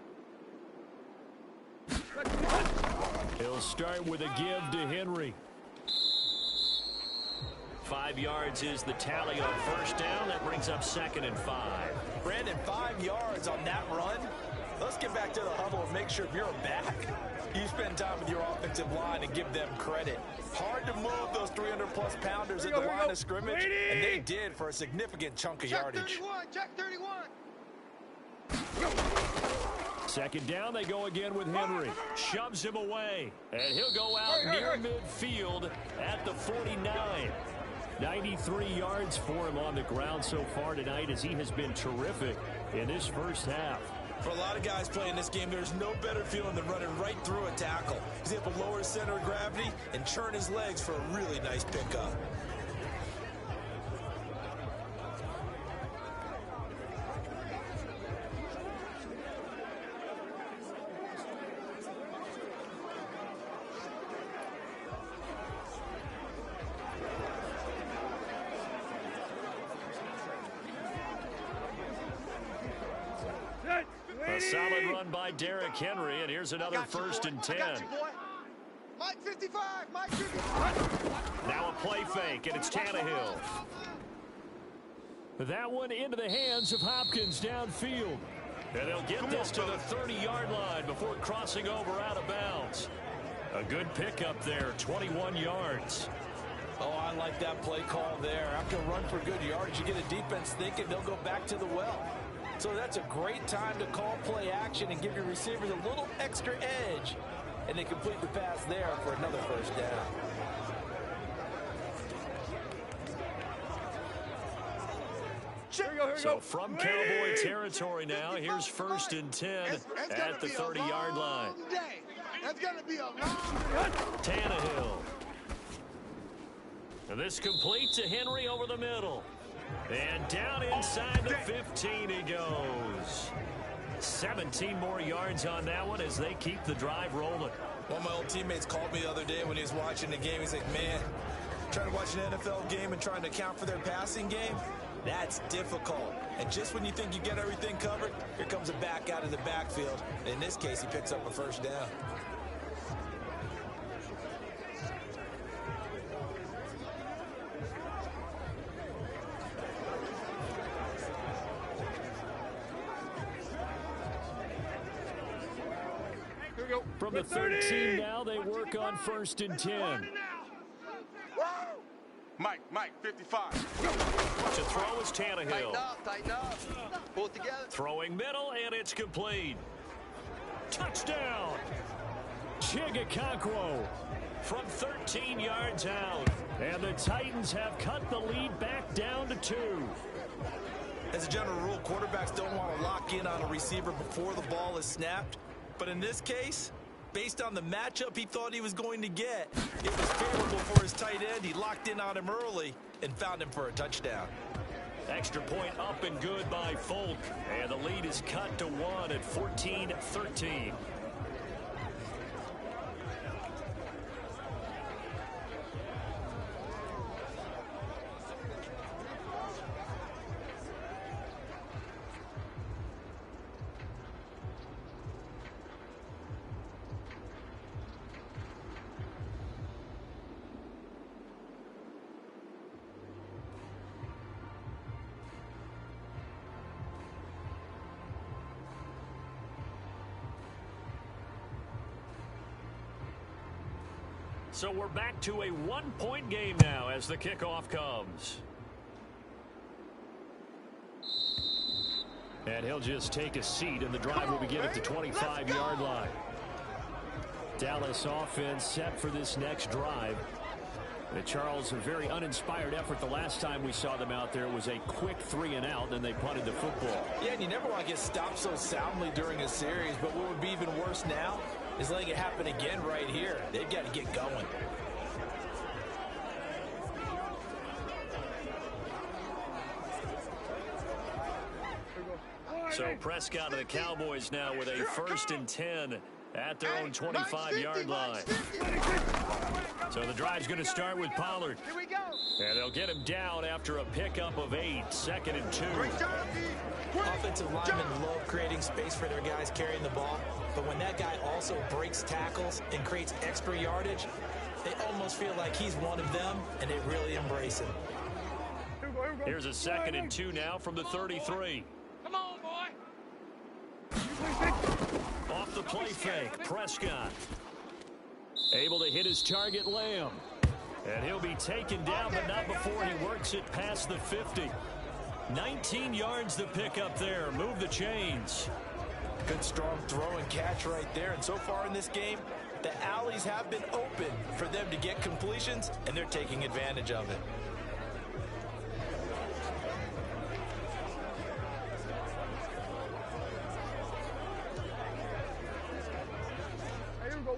Speaker 1: He'll start with a give to Henry. 5 yards is the tally on 1st down. That brings up 2nd and 5.
Speaker 2: Brandon, 5 yards on that run. Let's get back to the huddle and make sure if you're a back, you spend time with your offensive line and give them credit. Hard to move those 300-plus pounders at the line of scrimmage, and they did for a significant chunk of yardage.
Speaker 3: Check 31.
Speaker 1: 2nd down, they go again with Henry. Shoves him away, and he'll go out near midfield at the 49. 93 yards for him on the ground so far tonight, as he has been terrific in this first half.
Speaker 4: For a lot of guys playing this game, there's no better feeling than running right through a tackle. He's able to lower his center of gravity and churn his legs for a really nice pickup.
Speaker 1: A solid run by Derrick Henry, and here's another 1st and 10.
Speaker 3: Mike 55, Mike 55.
Speaker 1: Now a play fake, and it's Tannehill. That one into the hands of Hopkins downfield. And they'll get this to the 30-yard line before crossing over out of bounds. A good pickup there, 21 yards.
Speaker 2: Oh, I like that play call there. After a run for good yards, you get a defense thinking they'll go back to the well. So that's a great time to call play action and give your receivers a little extra edge. And they complete the pass there for another 1st down.
Speaker 1: So from Cowboy territory now, here's 1st and 10 at the 30-yard line.
Speaker 3: That's going to be a long
Speaker 1: Tannehill. And this complete to Henry over the middle. And down inside the 15 he goes. 17 more yards on that one as they keep the drive rolling.
Speaker 4: One of my old teammates called me the other day when he was watching the game. He's like, man, trying to watch an NFL game and trying to account for their passing game, That's difficult. And just when you think you get everything covered, here comes a back out of the backfield. In this case, he picks up a first down.
Speaker 1: From the 13 now, they work on 1st and 10.
Speaker 3: Mike, 55.
Speaker 1: To throw is Tannehill.
Speaker 6: Tighten up. Pull it together.
Speaker 1: Throwing middle, and it's complete. Touchdown! Chigakonkwo from 13 yards out. And the Titans have cut the lead back down to 2.
Speaker 4: As a general rule, quarterbacks don't want to lock in on a receiver before the ball is snapped. But in this case, based on the matchup he thought he was going to get, it was favorable for his tight end. He locked in on him early and found him for a touchdown.
Speaker 1: Extra point up and good by Folk. And the lead is cut to 1 at 14-13. So we're back to a one-point game now as the kickoff comes. And he'll just take a seat, and the drive will begin at the 25-yard line. Dallas offense set for this next drive. Charles, a very uninspired effort the last time we saw them out there. It was a quick 3-and-out, and they punted the football.
Speaker 4: Yeah, and you never want to get stopped so soundly during a series, but what would be even worse now is letting it happen again right here. They've got to get going.
Speaker 1: So Prescott and the Cowboys now with a 1st and 10 at their own 25-yard line. So the drive's going to start with Pollard.
Speaker 6: Here we go.
Speaker 1: And they'll get him down after a pickup of 8, 2nd and 2.
Speaker 4: Offensive linemen love creating space for their guys carrying the ball, but when that guy also breaks tackles and creates extra yardage, they almost feel like he's one of them, and they really embrace him.
Speaker 1: Here's a 2nd and 2 now from the 33.
Speaker 5: Come on, boy.
Speaker 1: Off the play fake, Prescott. Able to hit his target, Lamb. And he'll be taken down, but not before he works it past the 50. 19 yards to pick up there. Move the chains.
Speaker 4: Good strong throw and catch right there. And so far in this game, the alleys have been open for them to get completions, and they're taking advantage of it.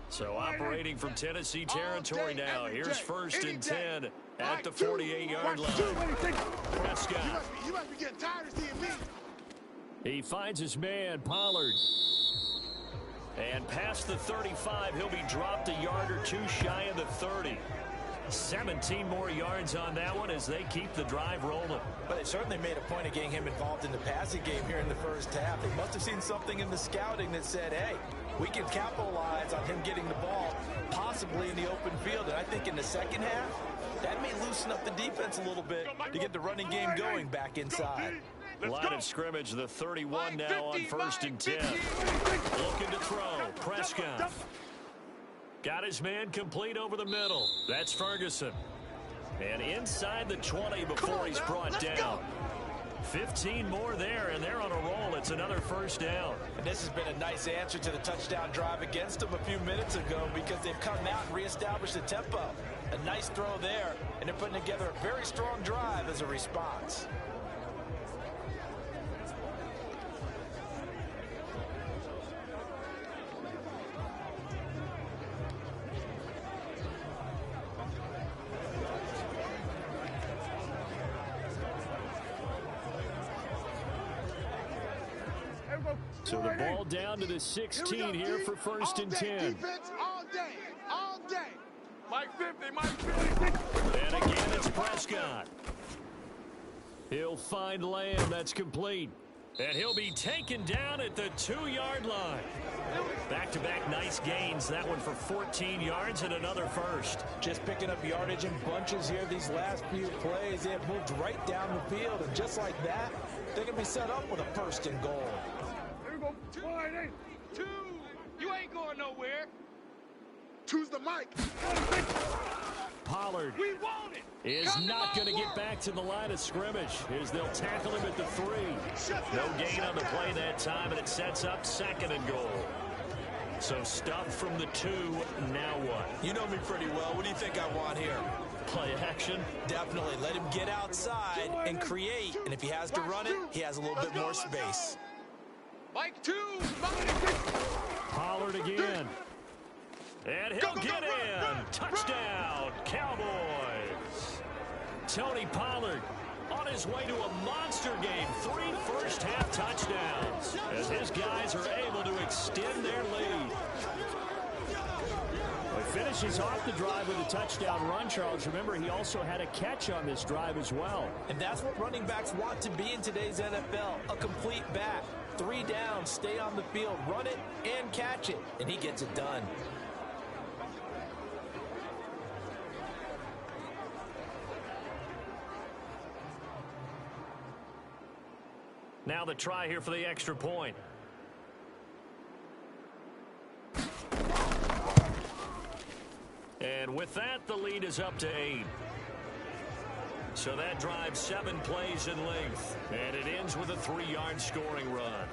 Speaker 1: So operating from Tennessee territory now. Here's 1st and 10 at the 48-yard line. Prescott.
Speaker 3: You must be getting tired of seeing me.
Speaker 1: He finds his man, Pollard. And past the 35, he'll be dropped a yard or two shy of the 30. 17 more yards on that one as they keep the drive rolling.
Speaker 4: But they certainly made a point of getting him involved in the passing game here in the first half. They must have seen something in the scouting that said, hey, we can capitalize on him getting the ball, possibly in the open field. And I think in the second half, that may loosen up the defense a little bit to get the running game going back inside.
Speaker 1: Line of scrimmage, the 31 now on 1st and 10. Looking to throw, Prescott. Got his man complete over the middle. That's Ferguson. And inside the 20 before he's brought down. 15 more there, and they're on a roll. It's another first down.
Speaker 4: And this has been a nice answer to the touchdown drive against them a few minutes ago because they've come out and reestablished the tempo. A nice throw there, and they're putting together a very strong drive as a response.
Speaker 1: So the ball down to the 16 here for 1st and 10.
Speaker 3: Defense all day, all day.
Speaker 5: Mike 50, Mike 50.
Speaker 1: And again, it's Prescott. He'll find Lamb. That's complete. And he'll be taken down at the 2-yard line. Back-to-back nice gains. That one for 14 yards and another first.
Speaker 4: Just picking up yardage in bunches here these last few plays. They have moved right down the field, and just like that, they're going to be set up with a first and goal.
Speaker 3: Here we go. Wide 8.
Speaker 5: 2. You ain't going nowhere.
Speaker 3: Choose the mic.
Speaker 1: Pollard
Speaker 5: We want it.
Speaker 1: is not going to get back to the line of scrimmage as they'll tackle him at the 3. No gain on the play that time, and it sets up 2nd and goal. So stuff from the 2. Now what?
Speaker 4: You know me pretty well. What do you think I want here?
Speaker 1: Play action.
Speaker 4: Definitely. Let him get outside and create. And if he has to run it, he has a little bit more space.
Speaker 5: Mike 2.
Speaker 1: Pollard again. And he'll get in. Touchdown, Cowboys. Tony Pollard on his way to a monster game. 3 first-half touchdowns as his guys are able to extend their lead. He finishes off the drive with a touchdown run, Charles. Remember, he also had a catch on this drive as well.
Speaker 4: And that's what running backs want to be in today's NFL, a complete back. 3 downs, stay on the field, run it, and catch it. And he gets it done.
Speaker 1: Now the try here for the extra point. And with that, the lead is up to 8. So that drives 7 plays in length. And it ends with a 3-yard scoring run.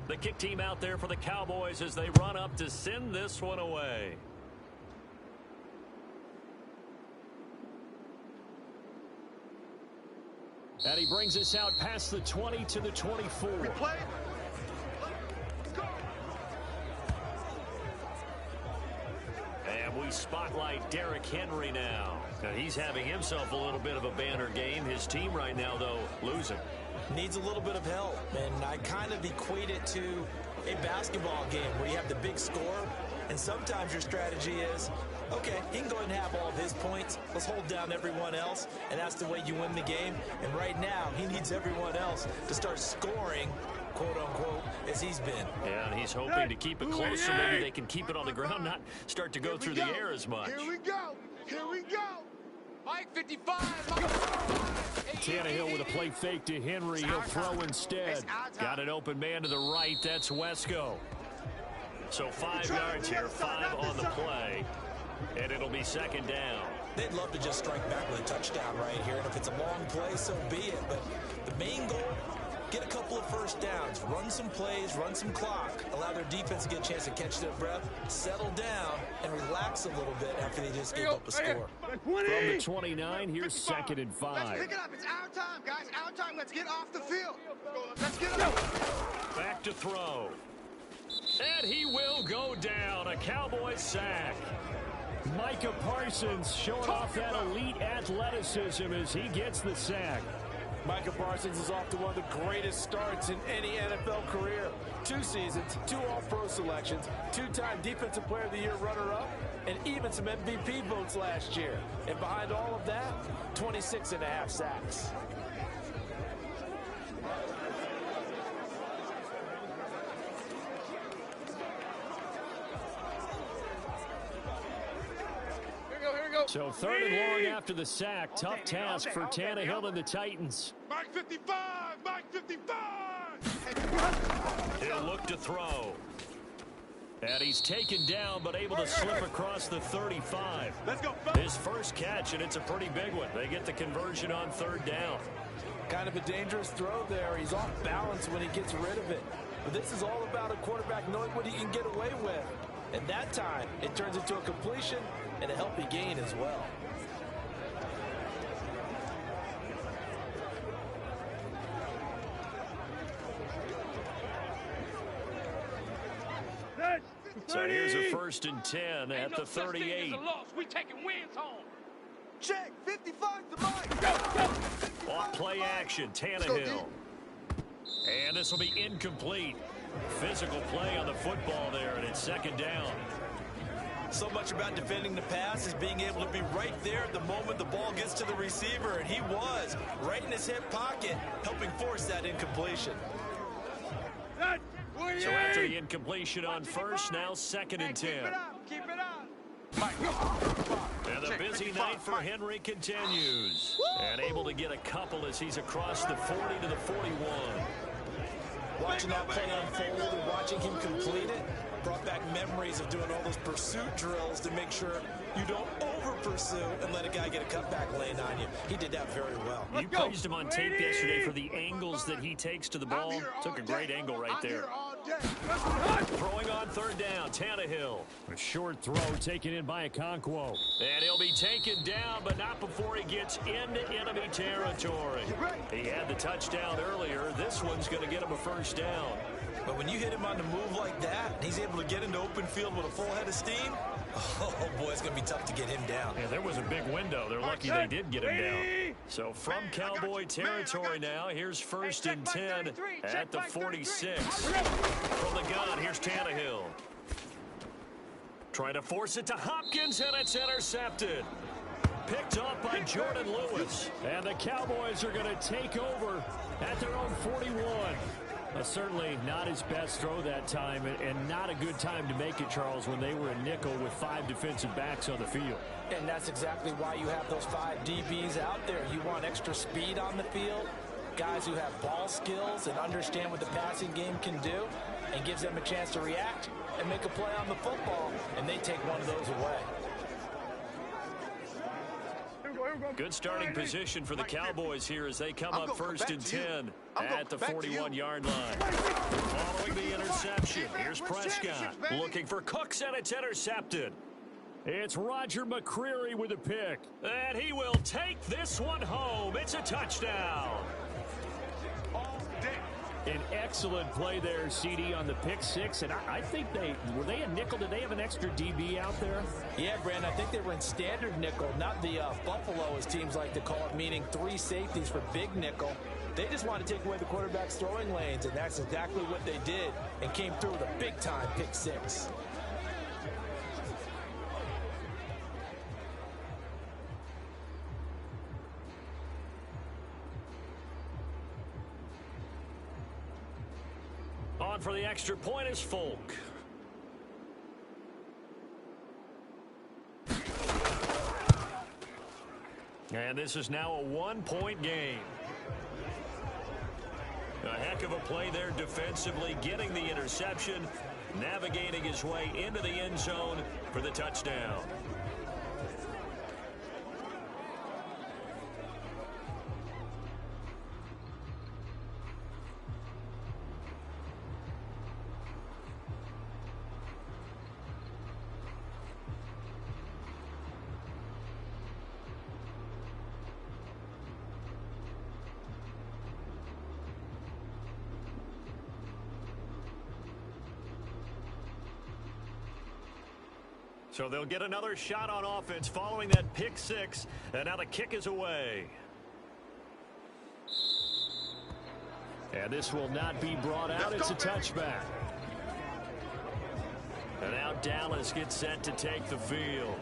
Speaker 1: The kick team out there for the Cowboys as they run up to send this one away. And he brings us out past the 20 to the 24.
Speaker 3: Play.
Speaker 1: And we spotlight Derrick Henry now. He's having himself a little bit of a banner game. His team right now, though, losing.
Speaker 4: Needs a little bit of help, and I kind of equate it to a basketball game where you have the big score, and sometimes your strategy is, okay, he can go ahead and have all of his points. Let's hold down everyone else, and that's the way you win the game. And right now, he needs everyone else to start scoring, quote-unquote, as he's been.
Speaker 1: Yeah, and he's hoping to keep it closer. Maybe they can keep it on the ground, not start to go through the air as much.
Speaker 3: Here we go. Here we go.
Speaker 5: Mike 55.
Speaker 1: Tannehill with a play fake to Henry. He'll throw instead. Got an open man to the right. That's Wesco. So 5 yards here, 5 on the play. And it'll be 2nd down.
Speaker 4: They'd love to just strike back with a touchdown right here. And if it's a long play, so be it. But the main goal, get a couple of first downs, run some plays, run some clock, allow their defense to get a chance to catch their breath, settle down, and relax a little bit after they just gave up a score.
Speaker 1: From the 29, here's 2nd and 5.
Speaker 6: Let's pick it up. It's our time, guys. Our time. Let's get off the field. Let's get it up.
Speaker 1: Back to throw. And he will go down. A Cowboys sack. Micah Parsons showing off that elite athleticism as he gets the sack.
Speaker 7: Micah Parsons is off to one of the greatest starts in any NFL career. 2 seasons, 2 All-Pro selections, 2-time Defensive Player of the Year runner-up, and even some MVP votes last year. And behind all of that, 26.5 sacks.
Speaker 1: So 3rd and long after the sack. Tough task for Tannehill and the Titans.
Speaker 3: Mike 55. Mike 55.
Speaker 1: He'll look to throw. And he's taken down, but able to slip across the 35.
Speaker 3: Let's go.
Speaker 1: His first catch, and it's a pretty big one. They get the conversion on 3rd down.
Speaker 7: Kind of a dangerous throw there. He's off balance when he gets rid of it. But this is all about a quarterback knowing what he can get away with. And that time, it turns into a completion and a healthy gain as well.
Speaker 1: So here's a 1st and 10 at the 38.
Speaker 5: We taking wins home.
Speaker 6: Check. 55 to Mike.
Speaker 1: Off play action, Tannehill. And this will be incomplete. Physical play on the football there, and it's 2nd down.
Speaker 4: So much about defending the pass is being able to be right there at the moment the ball gets to the receiver, and he was right in his hip pocket, helping force that incompletion.
Speaker 1: So after the incompletion on 1st, now 2nd and 10.
Speaker 5: Keep it up.
Speaker 1: And the busy night for Henry continues. And able to get a couple as he's across the 40 to the 41.
Speaker 4: Watching that play unfold and watching him complete it brought back memories of doing all those pursuit drills to make sure you don't over-pursue and let a guy get a cutback lane on you. He did that very well.
Speaker 1: You praised him on tape yesterday for the angles that he takes to the ball. Took a great angle right there. Throwing on 3rd down, Tannehill. A short throw taken in by Okonkwo. And he'll be taken down, but not before he gets into enemy territory. He had the touchdown earlier. This one's going to get him a 1st down.
Speaker 4: But when you hit him on the move like that, and he's able to get into open field with a full head of steam, oh boy, it's going to be tough to get him down.
Speaker 1: Yeah, there was a big window. They're lucky they did get him down. So from Cowboy territory now, here's 1st and 10 at the 46. From the gun, here's Tannehill. Trying to force it to Hopkins, and it's intercepted. Picked up by Jordan Lewis. And the Cowboys are going to take over at their own 41. Certainly not his best throw that time, and not a good time to make it, Charles, when they were a nickel with 5 defensive backs on the field.
Speaker 7: And that's exactly why you have those 5 DBs out there. You want extra speed on the field, guys who have ball skills and understand what the passing game can do, and gives them a chance to react and make a play on the football, and they take one of those away.
Speaker 1: Good starting position for the Cowboys here as they come up 1st and 10 at the 41-yard line. Following the interception, here's Prescott looking for Cooks, and it's intercepted. It's Roger McCreary with a pick, and he will take this one home. It's a touchdown. An excellent play there, CD, on the pick 6, and I think were they a nickel? Did they have an extra DB out there?
Speaker 7: Yeah, Brandon, I think they were in standard nickel, not the Buffalo, as teams like to call it, meaning 3 safeties for big nickel. They just want to take away the quarterback's throwing lanes, and that's exactly what they did, and came through with a big-time pick 6.
Speaker 1: On for the extra point is Folk. And this is now a 1-point game. A heck of a play there defensively, getting the interception, navigating his way into the end zone for the touchdown. So they'll get another shot on offense following that pick 6, and now the kick is away. And this will not be brought out. It's a touchback. And now Dallas gets set to take the field.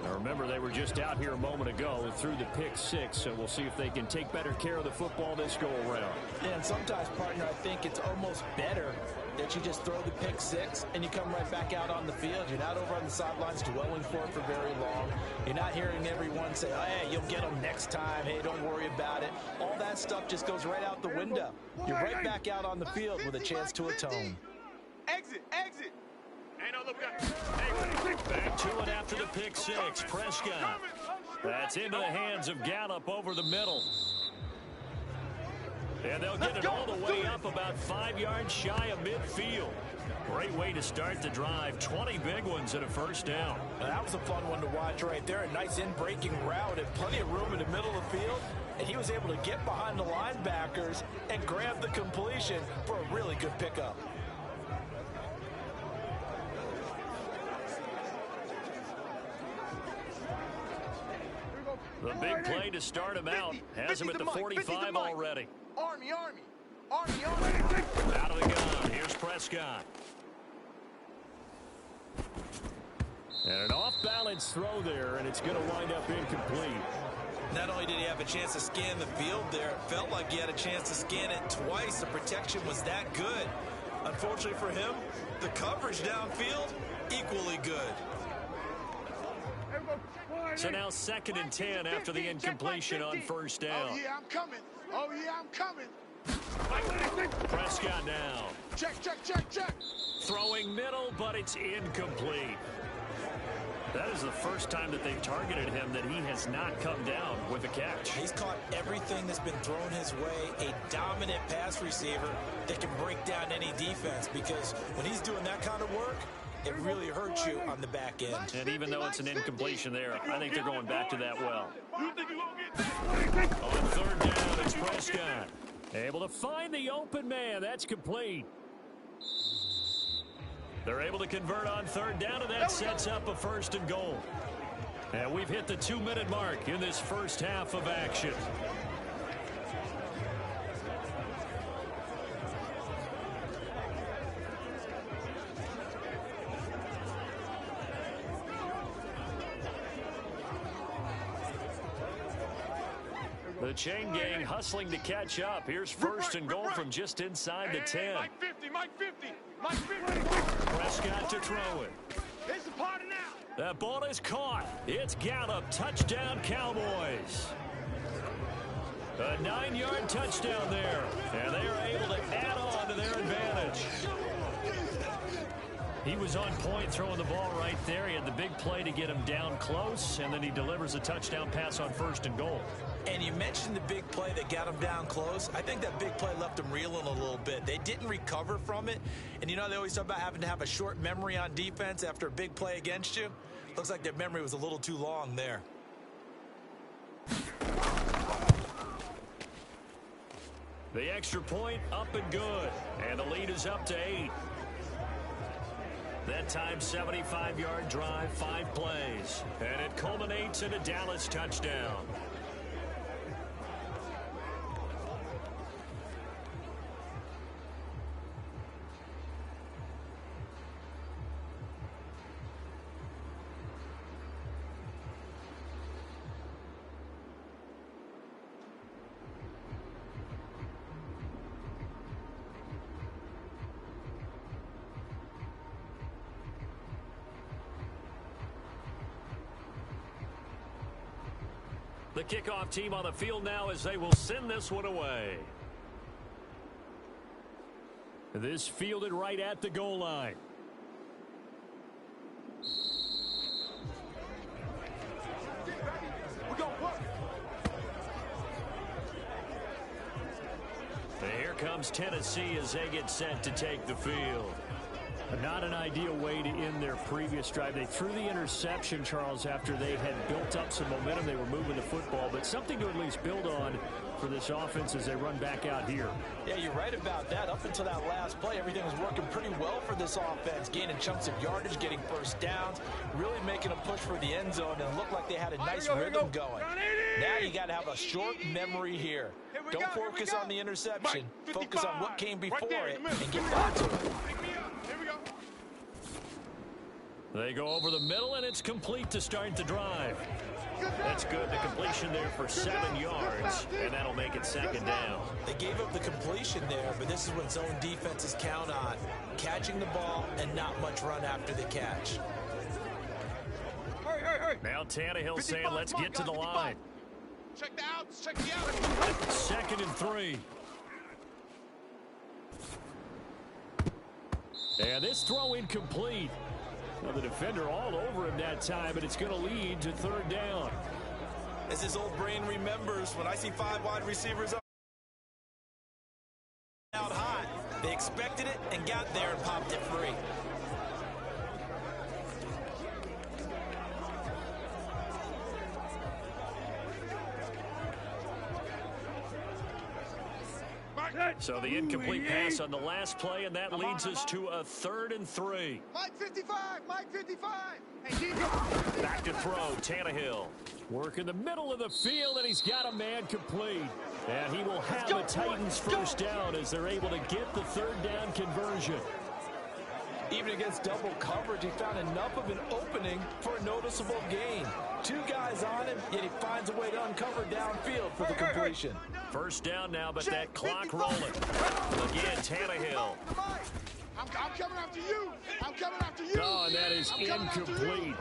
Speaker 1: Now remember, they were just out here a moment ago through the pick 6, so we'll see if they can take better care of the football this go-around.
Speaker 7: And sometimes, partner, I think it's almost better that you just throw the pick 6 and you come right back out on the field. You're not over on the sidelines dwelling for it for very long. You're not hearing everyone say, oh, hey, you'll get them next time. Hey, don't worry about it. All that stuff just goes right out the window. You're right back out on the field with a chance to atone.
Speaker 5: Exit, exit. Ain't no look back.
Speaker 1: Back to it after the pick 6. Prescott. That's into the hands of Gallup over the middle. And they'll get it all the way up about 5 yards shy of midfield. Great way to start the drive. 20 big ones and a 1st down.
Speaker 7: Now, that was a fun one to watch right there. A nice in-breaking route and plenty of room in the middle of the field. And he was able to get behind the linebackers and grab the completion for a really good pickup.
Speaker 1: The big play to start him out. Has him at the 45 already.
Speaker 6: Army, Army. Army, Army.
Speaker 1: Out of the gun. Here's Prescott. And an off-balance throw there, and it's going to wind up incomplete.
Speaker 4: Not only did he have a chance to scan the field there, it felt like he had a chance to scan it twice. The protection was that good. Unfortunately for him, the coverage downfield, equally good.
Speaker 1: So now 2nd and 10 after the incompletion on first down.
Speaker 3: Oh, yeah, I'm coming. Oh, yeah, I'm coming.
Speaker 1: Prescott now.
Speaker 3: Check, check, check, check.
Speaker 1: Throwing middle, but it's incomplete. That is the first time that they've targeted him that he has not come down with a catch.
Speaker 4: He's caught everything that's been thrown his way, a dominant pass receiver that can break down any defense, because when he's doing that kind of work, it really hurts you on the back end.
Speaker 1: And even though it's an incompletion there, I think they're going back to that well. On 3rd down, it's Prescott. Able to find the open man. That's complete. They're able to convert on 3rd down, and that sets up a 1st and goal. And we've hit the 2-minute mark in this first half of action. The chain gang hustling to catch up. Here's 1st and goal from just inside the 10.
Speaker 5: Mike 50, Mike 50, Mike 50.
Speaker 1: Prescott to throw it.
Speaker 5: Here's the party now.
Speaker 1: That ball is caught. It's Gallup. Touchdown, Cowboys. A 9-yard touchdown there. And they are able to add on to their advantage. He was on point throwing the ball right there. He had the big play to get him down close, and then he delivers a touchdown pass on 1st and goal.
Speaker 4: And you mentioned the big play that got him down close. I think that big play left him reeling a little bit. They didn't recover from it. And you know, they always talk about having to have a short memory on defense after a big play against you. Looks like their memory was a little too long there.
Speaker 1: The extra point up and good. And the lead is up to 8. That time 75-yard drive, 5 plays. And it culminates in a Dallas touchdown. The kickoff team on the field now as they will send this one away. This fielded right at the goal line. And here comes Tennessee as they get set to take the field. Not an ideal way to end their previous drive. They threw the interception, Charles, after they had built up some momentum. They were moving the football, but something to at least build on for this offense as they run back out here.
Speaker 4: Yeah, you're right about that. Up until that last play, everything was working pretty well for this offense, gaining chunks of yardage, getting first downs, really making a push for the end zone, and looked like they had a nice rhythm going. Now you got to have a short memory here. Don't focus on the interception. Focus on what came before it and get back to it.
Speaker 1: They go over the middle, and it's complete to start the drive. That's good. The completion there for 7 yards, and that'll make it 2nd down.
Speaker 4: They gave up the completion there, but this is what zone defenses count on. Catching the ball and not much run after the catch.
Speaker 1: Now Tannehill saying, let's get to the line.
Speaker 5: Check the outs, check the outs.
Speaker 1: 2nd and 3. And this throw incomplete. Well, the defender all over him that time, but it's going to lead to 3rd down.
Speaker 4: As his old brain remembers, when I see 5 wide receivers out hot, they expected it and got there and popped it free.
Speaker 5: Mike,
Speaker 1: So the incomplete pass on the last play, and that leads us to a 3rd and 3.
Speaker 6: Mike 55, Mike 55. Hey,
Speaker 1: Back to throw, Tannehill. Work in the middle of the field, and he's got a man complete. And he will have the Titans first down as they're able to get the 3rd down conversion.
Speaker 7: Even against double coverage, he found enough of an opening for a noticeable gain. 2 guys on him, yet he finds a way to uncover downfield for the completion.
Speaker 1: First down now, but that clock rolling. Again, Tannehill.
Speaker 3: I'm coming after you. I'm coming after you.
Speaker 1: Oh, and that is incomplete.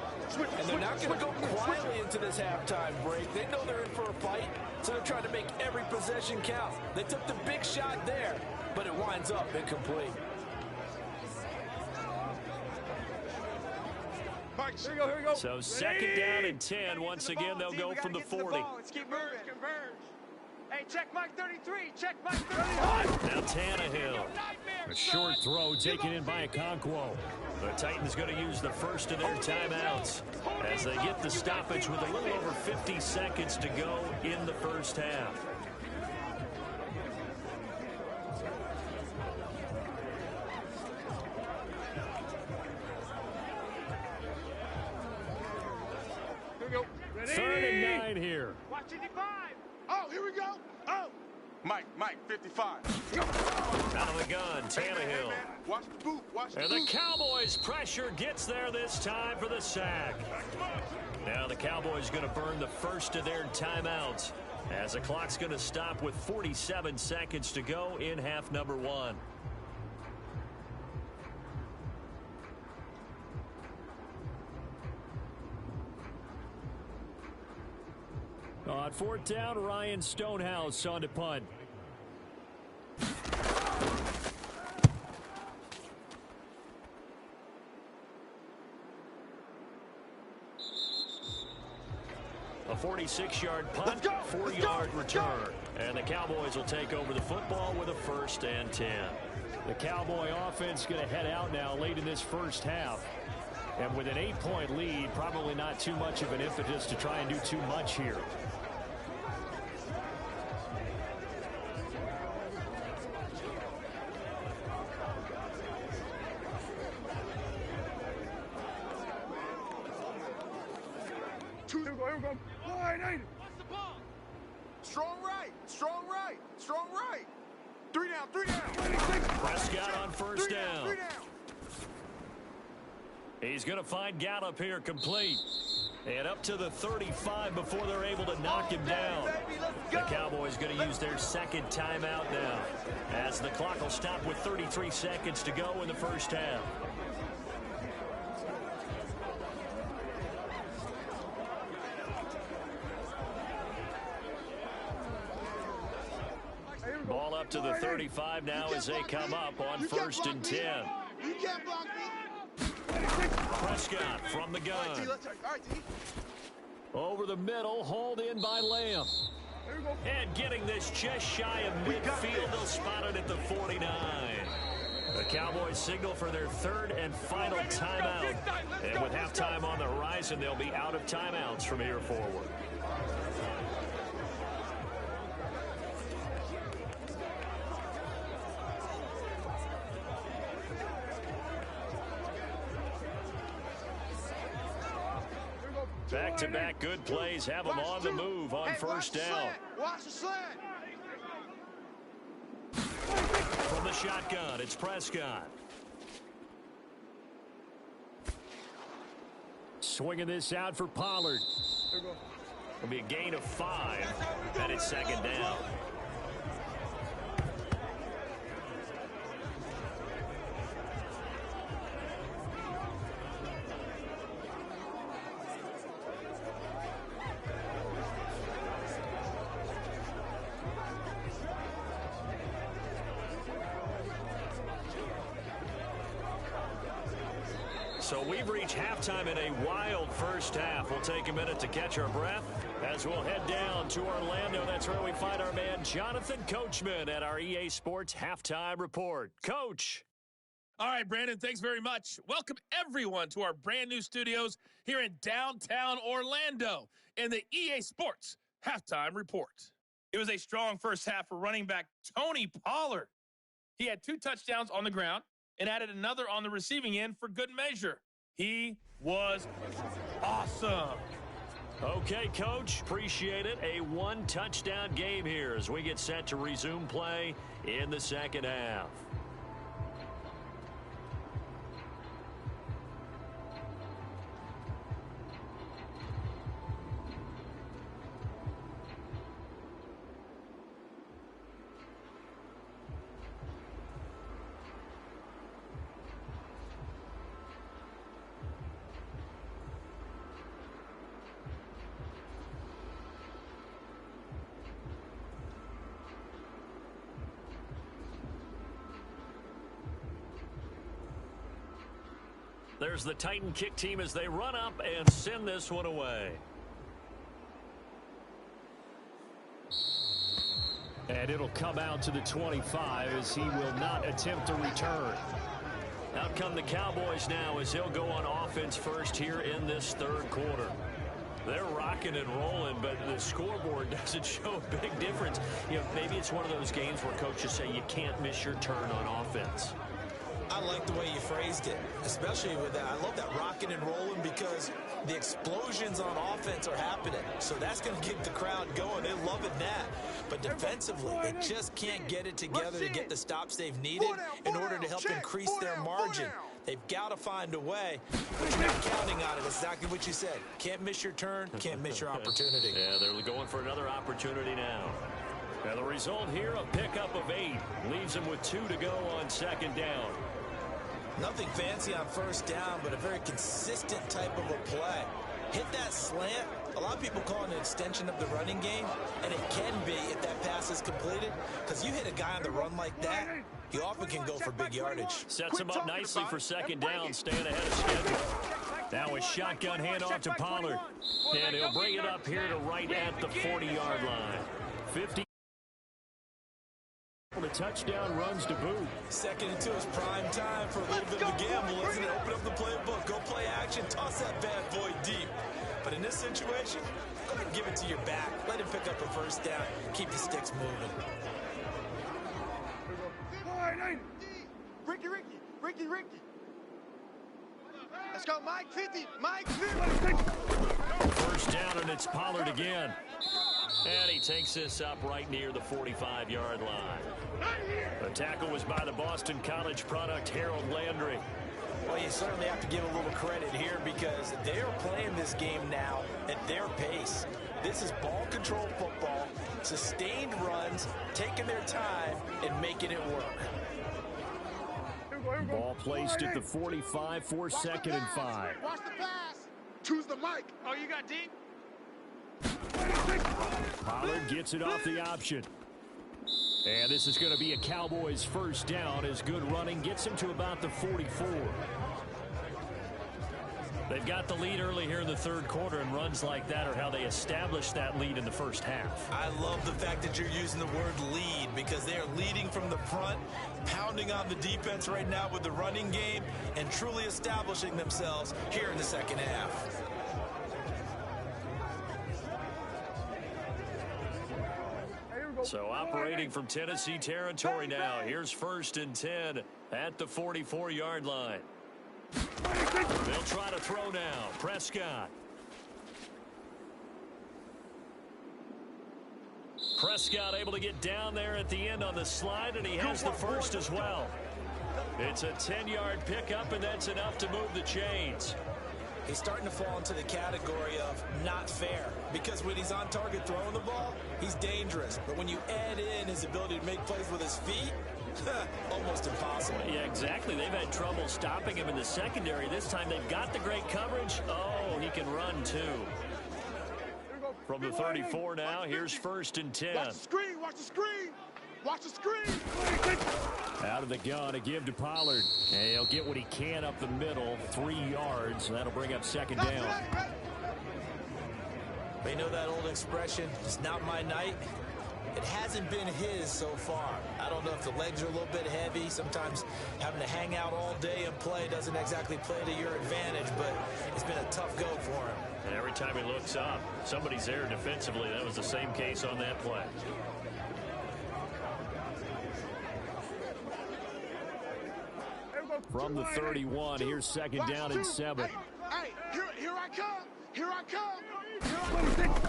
Speaker 7: And they're not going to go quietly into this halftime break. They know they're in for a fight, so they're trying to make every possession count. They took the big shot there, but it winds up incomplete.
Speaker 3: Here we go, here we go.
Speaker 1: So 2nd down and 10. Once again, they'll go from the 40.
Speaker 6: Let's keep moving. Converge. Hey, check Mike 33. Check Mike 33.
Speaker 1: Now Tannehill. A short throw taken in by Okonkwo. The Titans going to use the first of their timeouts as they get the stoppage with a little over 50 seconds to go in the first half.
Speaker 3: Ready?
Speaker 1: 3rd and 9 here.
Speaker 6: Watch 55.
Speaker 3: Oh, here we go. Oh.
Speaker 5: Mike, 55.
Speaker 1: Out of the gun, Tannehill.
Speaker 5: Watch the boot. Watch the
Speaker 1: And the
Speaker 5: boot.
Speaker 1: Cowboys pressure gets there this time for the sack. Now the Cowboys going to burn the first of their timeouts as the clock's going to stop with 47 seconds to go in half number 1. On 4th down, Ryan Stonehouse on to punt. A 46-yard punt, 4-yard return. And the Cowboys will take over the football with a 1st and 10. The Cowboy offense going to head out now late in this first half. And with an 8-point lead, probably not too much of an impetus to try and do too much here.
Speaker 3: Here we go. Wide, 90.
Speaker 5: Strong right. Strong right. Strong right. 3 down. 3 down.
Speaker 1: Prescott on first down.
Speaker 5: 3 down.
Speaker 1: He's going to find Gallup here complete. And up to the 35 before they're able to knock him down. The Cowboys going to use their 2nd timeout now, as the clock will stop with 33 seconds to go in the first half. Ball up to the 35 now as they come up on 1st and 10.
Speaker 3: You can't block me.
Speaker 1: Prescott from the gun.
Speaker 6: All right, T.
Speaker 1: Over the middle, hauled in by Lamb. And getting this just shy of midfield, they'll spot it at the 49. The Cowboys signal for their 3rd and final timeout. And with halftime on the horizon, they'll be out of timeouts from here forward. Back-to-back good plays have them on the move on 1st down.
Speaker 6: Watch the slant.
Speaker 1: From the shotgun, it's Prescott. Swinging this out for Pollard. It'll be a gain of 5, and it's 2nd down. So we've reached halftime in a wild first half. We'll take a minute to catch our breath as we'll head down to Orlando. That's where we find our man Jonathan Coachman at our EA Sports Halftime Report. Coach.
Speaker 8: All right, Brandon, thanks very much. Welcome, everyone, to our brand new studios here in downtown Orlando in the EA Sports Halftime Report. It was a strong first half for running back Tony Pollard. He had 2 touchdowns on the ground and added another on the receiving end for good measure. He was awesome.
Speaker 1: Okay, Coach, appreciate it. A 1-touchdown game here as we get set to resume play in the second half. There's the Titan kick team as they run up and send this one away. And it'll come out to the 25 as he will not attempt to return. Out come the Cowboys now as he'll go on offense first here in this third quarter. They're rocking and rolling, but the scoreboard doesn't show a big difference. You know, maybe it's one of those games where coaches say you can't miss your turn on offense.
Speaker 4: I like the way you phrased it, especially with that. I love that rocking and rolling because the explosions on offense are happening. So that's going to get the crowd going. They're loving that. But defensively, they just can't get it together to get the stops they've needed in order to help increase their margin. They've got to find a way, but you're not counting on it. It's exactly what you said. Can't miss your turn, can't miss your opportunity.
Speaker 1: Yeah, they're going for another opportunity now. Now the result here, a pickup of 8. Leaves them with 2 to go on second down.
Speaker 4: Nothing fancy on first down, but a very consistent type of a play. Hit that slant. A lot of people call it an extension of the running game, and it can be if that pass is completed, because you hit a guy on the run like that, he often can go for big yardage.
Speaker 1: Sets him up nicely for second down, staying ahead of schedule. Now a shotgun handoff to Pollard, and he'll bring it up here to right at the 40-yard line. 50. The touchdown runs to boot.
Speaker 4: Second into his prime time for a little bit of a gamble, isn't it? Open up the playbook, go play action, toss that bad boy deep. But in this situation, go ahead and give it to your back. Let him pick up a first down. Keep the sticks moving.
Speaker 3: Ricky.
Speaker 6: Let's go, Mike 50. Mike 50.
Speaker 1: First down, and it's Pollard again. And he takes this up right near the 45-yard line. The tackle was by the Boston College product, Harold Landry.
Speaker 2: Well, you certainly have to give a little credit here because they are playing this game now at their pace. This is ball control football, sustained runs, taking their time and making it work.
Speaker 1: Ball placed at the 45 for second and 5.
Speaker 3: Watch the pass. Choose the mic.
Speaker 6: Oh, you got deep?
Speaker 1: Pollard gets it off the option. And this is going to be a Cowboys first down as good running gets him to about the 44. They've got the lead early here in the third quarter, and runs like that are how they establish that lead in the first half.
Speaker 4: I love the fact that you're using the word lead because they are leading from the front, pounding on the defense right now with the running game, and truly establishing themselves here in the second half.
Speaker 1: So operating from Tennessee territory now. Here's first and 10 at the 44-yard line. They'll try to throw now. Prescott. Prescott able to get down there at the end on the slide, and he has the first as well. It's a 10-yard pickup, and that's enough to move the chains.
Speaker 4: He's starting to fall into the category of not fair because when he's on target throwing the ball, he's dangerous. But when you add in his ability to make plays with his feet, almost impossible.
Speaker 1: Yeah, exactly. They've had trouble stopping him in the secondary. This time they've got the great coverage. Oh, he can run too. From the 34 now, here's first and 10.
Speaker 3: Watch the screen. Watch the screen. Watch the screen.
Speaker 1: Out of the gun, a give to Pollard. And he'll get what he can up the middle, 3 yards. That'll bring up second down.
Speaker 4: They know that old expression, it's not my night. It hasn't been his so far. I don't know if the legs are a little bit heavy. Sometimes having to hang out all day and play doesn't exactly play to your advantage, but it's been a tough go for him.
Speaker 1: And every time he looks up, somebody's there defensively. That was the same case on that play. From the 31, here's second down and 7.
Speaker 3: Hey, here I come. Here I come.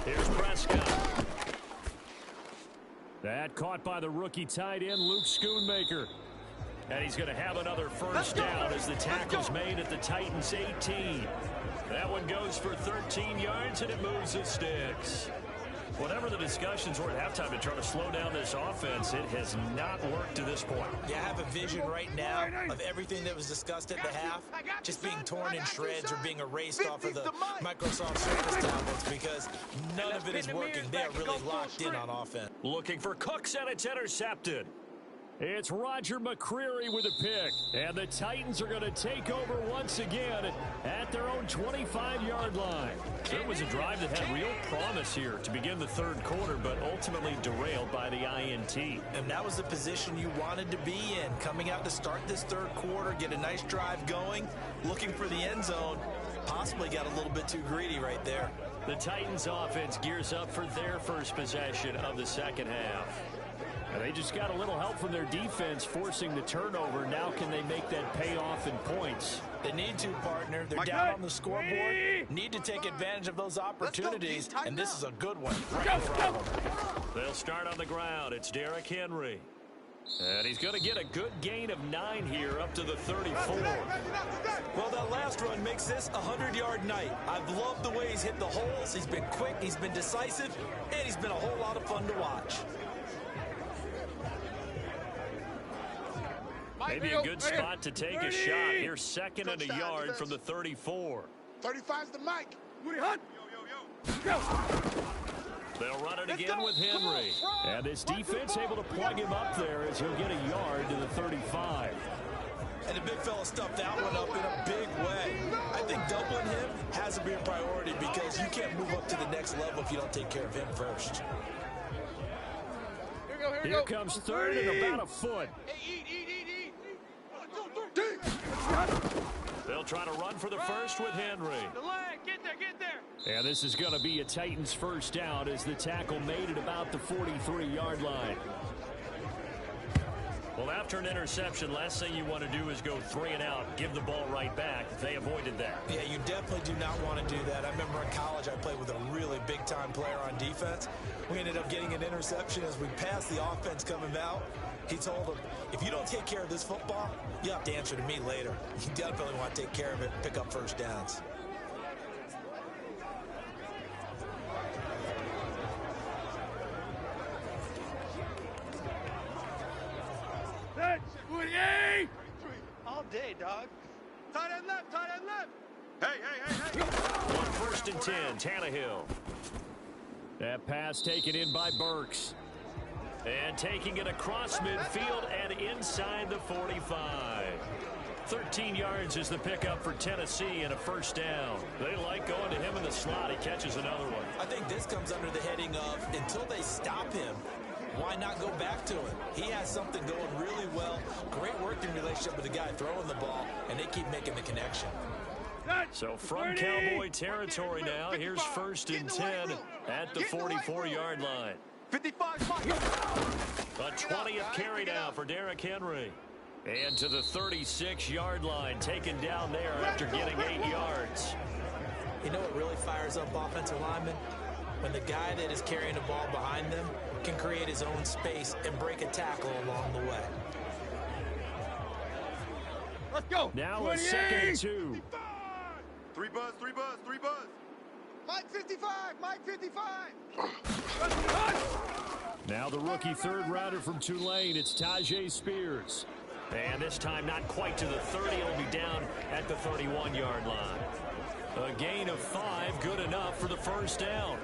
Speaker 1: Here's Prescott. That caught by the rookie tight end, Luke Schoonmaker. And he's going to have another first down as the tackle's made at the Titans' 18. That one goes for 13 yards, and it moves the sticks. Whatever the discussions were at halftime to try to slow down this offense, it has not worked to this point.
Speaker 4: Yeah, I have a vision right now of everything that was discussed at the half just being torn in shreds or being erased off of the Microsoft Surface tablets because none of it is working. They are really locked in on offense.
Speaker 1: Looking for Cooks, and it's intercepted. It's Roger McCreary with a pick, and the Titans are going to take over once again at their own 25-yard line. It was a drive that had real promise here to begin the third quarter, but ultimately derailed by the INT.
Speaker 4: And that was the position you wanted to be in, coming out to start this third quarter, get a nice drive going, looking for the end zone. Possibly got a little bit too greedy right there.
Speaker 1: The Titans offense gears up for their first possession of the second half. And they just got a little help from their defense forcing the turnover. Now can they make that pay off in points?
Speaker 4: They need to, partner. They're down on the scoreboard. Need to take advantage of those opportunities, and this is a good one.
Speaker 1: They'll start on the ground. It's Derrick Henry. And he's going to get a good gain of 9 here up to the 34.
Speaker 4: Well, that last run makes this a 100-yard night. I've loved the way he's hit the holes. He's been quick, he's been decisive, and he's been a whole lot of fun to watch.
Speaker 1: Maybe a good spot to take a shot. Here's second and a yard from the 34.
Speaker 3: 35's the mic.
Speaker 1: They'll run it again with Henry. And this defense able to plug him up there as he'll get a yard to the 35.
Speaker 4: And the big fella stuffed that one up in a big way. I think doubling him has to be a priority because you can't move up to the next level if you don't take care of him first.
Speaker 1: Here comes third and about a foot. They'll try to run for the first with Henry.
Speaker 8: Get there.
Speaker 1: And this is going to be a Titans first down as the tackle made at about the 43-yard line. Well, after an interception, last thing you want to do is go 3 and out, give the ball right back. They avoided that.
Speaker 4: Yeah, you definitely do not want to do that. I remember in college I played with a really big-time player on defense. We ended up getting an interception as we passed the offense coming out. He told him, if you don't take care of this football, you have to answer to me later. You definitely want to take care of it and pick up first downs.
Speaker 6: All day, dog.
Speaker 3: Tight end left, tight end left. Hey.
Speaker 1: On first and 10, Tannehill. That pass taken in by Burks. And taking it across midfield and inside the 45. 13 yards is the pickup for Tennessee and a first down. They like going to him in the slot. He catches another one.
Speaker 4: I think this comes under the heading of until they stop him, why not go back to him? He has something going really well. Great working relationship with the guy throwing the ball, and they keep making the connection.
Speaker 1: So from Cowboy territory now, here's first and 10 at the 44-yard line.
Speaker 3: 55.
Speaker 1: A 20th carry now for Derrick Henry. And to the 36-yard line, taken down there after getting 8 yards.
Speaker 4: You know what really fires up offensive linemen? When the guy that is carrying the ball behind them can create his own space and break a tackle along the way.
Speaker 3: Let's go.
Speaker 1: Now a second and 2.
Speaker 5: 3 buzz.
Speaker 3: Mike 55.
Speaker 1: Now the rookie third rounder from Tulane, it's Tajay Spears. And this time not quite to the 30. It'll be down at the 31-yard line. A gain of 5, good enough for the first down.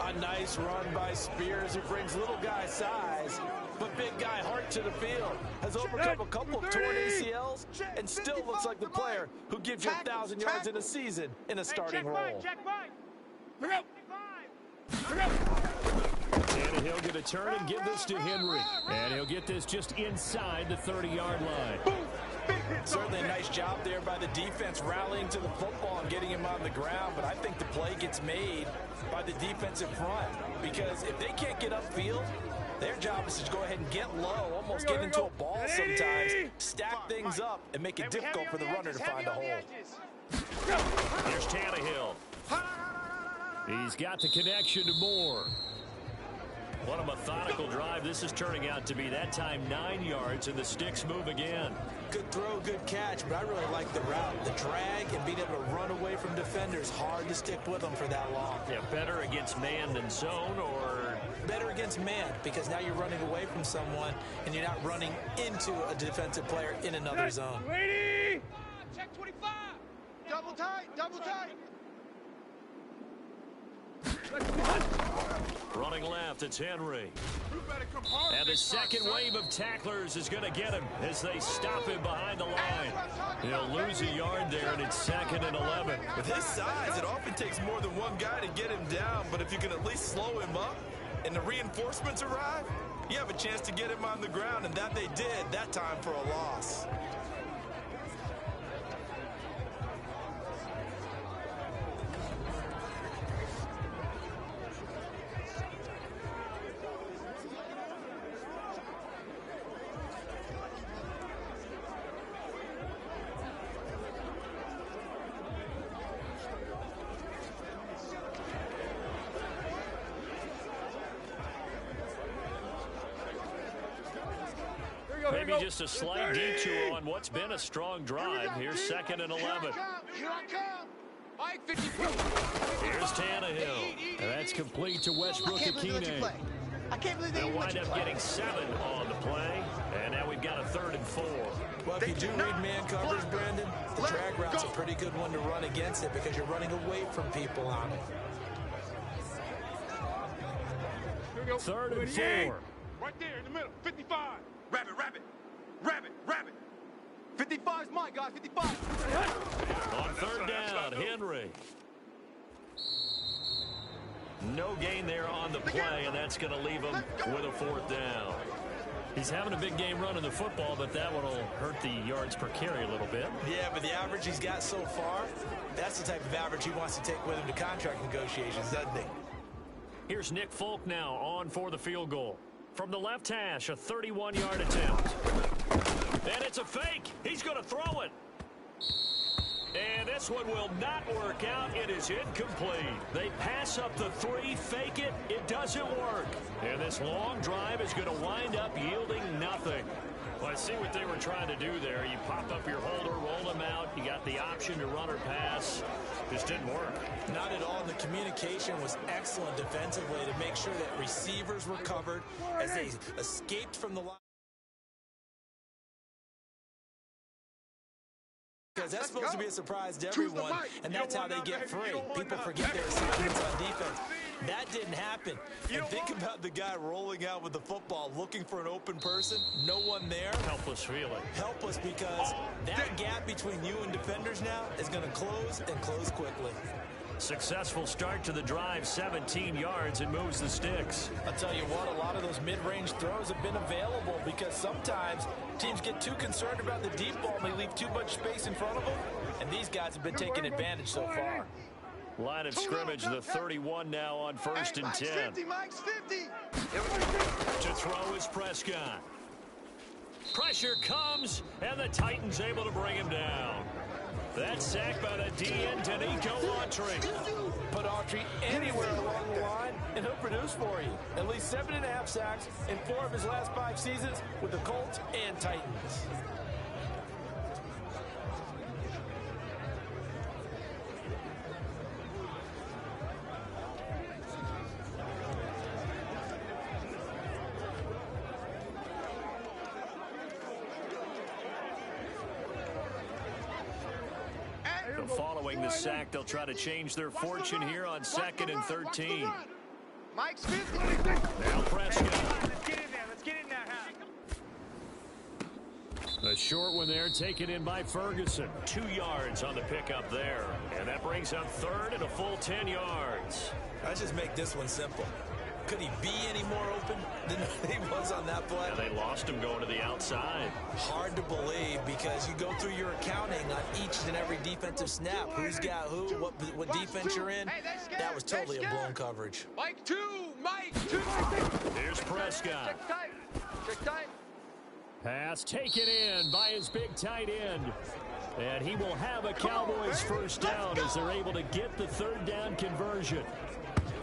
Speaker 7: A nice run by Spears who brings little guy size, but big guy heart to the field. Has overcome a couple of torn ACLs and still looks like the player who gives you 1,000 yards in a season in a starting role.
Speaker 1: Tannehill going to turn and give this to Henry. And he'll get this just inside the 30-yard line.
Speaker 4: Certainly a nice job there by the defense rallying to the football and getting him on the ground, but I think the play gets made by the defensive front because if they can't get upfield, their job is to go ahead and get low, almost get into a ball sometimes, stack things up, and make it difficult for the runner to find a hole.
Speaker 1: Here's Tannehill. He's got the connection to Moore. What a methodical drive this is turning out to be. That time 9 yards, and the sticks move again.
Speaker 4: Good throw, good catch, but I really like the route. The drag and being able to run away from defenders, hard to stick with them for that long.
Speaker 1: Yeah, better against man than zone, or?
Speaker 4: Better against man, because now you're running away from someone, and you're not running into a defensive player in another zone.
Speaker 3: Lady!
Speaker 6: Check 25. Double tight, double tight.
Speaker 1: Running left, it's Henry. And the second wave of tacklers is going to get him as they stop him behind the line. He'll lose a yard there, and it's 2nd and 11.
Speaker 4: With his size, it often takes more than one guy to get him down, but if you can at least slow him up and the reinforcements arrive, you have a chance to get him on the ground, and that they did that time for a loss.
Speaker 1: Maybe just a slight detour on what's been a strong drive. Here's 2nd and 11.
Speaker 6: Here I come. Mike 50.
Speaker 1: Here's Tannehill. And that's complete to Westbrook Akine.
Speaker 6: I can't believe they
Speaker 1: They'll
Speaker 6: even let
Speaker 1: wind
Speaker 6: you
Speaker 1: up
Speaker 6: play.
Speaker 1: getting 7 on the play. And now we've got a 3rd and 4.
Speaker 4: Well, if you do read man coverage, Brandon, the drag route's a pretty good one to run against it because you're running away from people on it.
Speaker 1: 3rd and 4.
Speaker 3: Right there in the middle. 55. Rabbit, rabbit. Rabbit, rabbit. 55's mine, guys. 55.
Speaker 1: On 3rd down, Henry. No gain there on the play, and that's going to leave him with a 4th down. He's having a big game running the football, but that one will hurt the yards per carry a little bit.
Speaker 4: Yeah, but the average he's got so far, that's the type of average he wants to take with him to contract negotiations, doesn't he?
Speaker 1: Here's Nick Folk now on for the field goal. From the left hash, a 31-yard attempt. And it's a fake. He's going to throw it. And this one will not work out. It is incomplete. They pass up the 3, fake it. It doesn't work. And this long drive is going to wind up yielding nothing. Well, I see what they were trying to do there. You pop up your holder, roll them out. You got the option to run or pass. Just didn't work.
Speaker 4: Not at all. The communication was excellent defensively to make sure that receivers were covered as they escaped from the line. Because that's supposed to be a surprise to everyone, and that's how they get free. People forget their assignments on defense. That didn't happen. And think about the guy rolling out with the football, looking for an open person, no one there.
Speaker 1: Helpless feeling.
Speaker 4: Helpless because that gap between you and defenders now is going to close and close quickly.
Speaker 1: Successful start to the drive, 17 yards, and moves the sticks.
Speaker 7: I'll tell you what, a lot of those mid-range throws have been available because sometimes teams get too concerned about the deep ball and they leave too much space in front of them, and these guys have been taking advantage so far.
Speaker 1: Line of scrimmage, the 31 now on 1st and 10.
Speaker 6: Mike's 50.
Speaker 1: To throw is Prescott. Pressure comes, and the Titans able to bring him down. That's sacked by the DN, Danico Autry.
Speaker 7: Put Autry anywhere along the line, and he'll produce for you. At least 7.5 sacks in 4 of his last 5 seasons with the Colts and Titans.
Speaker 1: Following the sack, they'll try to change their fortune here on 2nd and 13.
Speaker 6: Mike's 50.
Speaker 1: Now Prescott.
Speaker 3: Let's get in there. Let's get in there,
Speaker 1: A short one there, taken in by Ferguson. 2 yards on the pickup there. And that brings up 3rd and a full 10 yards.
Speaker 4: I just make this one simple. Could he be any more open than he was on that play?
Speaker 1: Yeah, they lost him going to the outside.
Speaker 4: Hard to believe because you go through your accounting on each and every defensive snap. Who's got who, what defense you're in. That was totally a blown coverage.
Speaker 5: Mike 2, Mike 2.
Speaker 1: Here's Prescott.
Speaker 6: Check tight.
Speaker 1: Pass taken in by his big tight end. And he will have a Cowboys first down as they're able to get the third down conversion.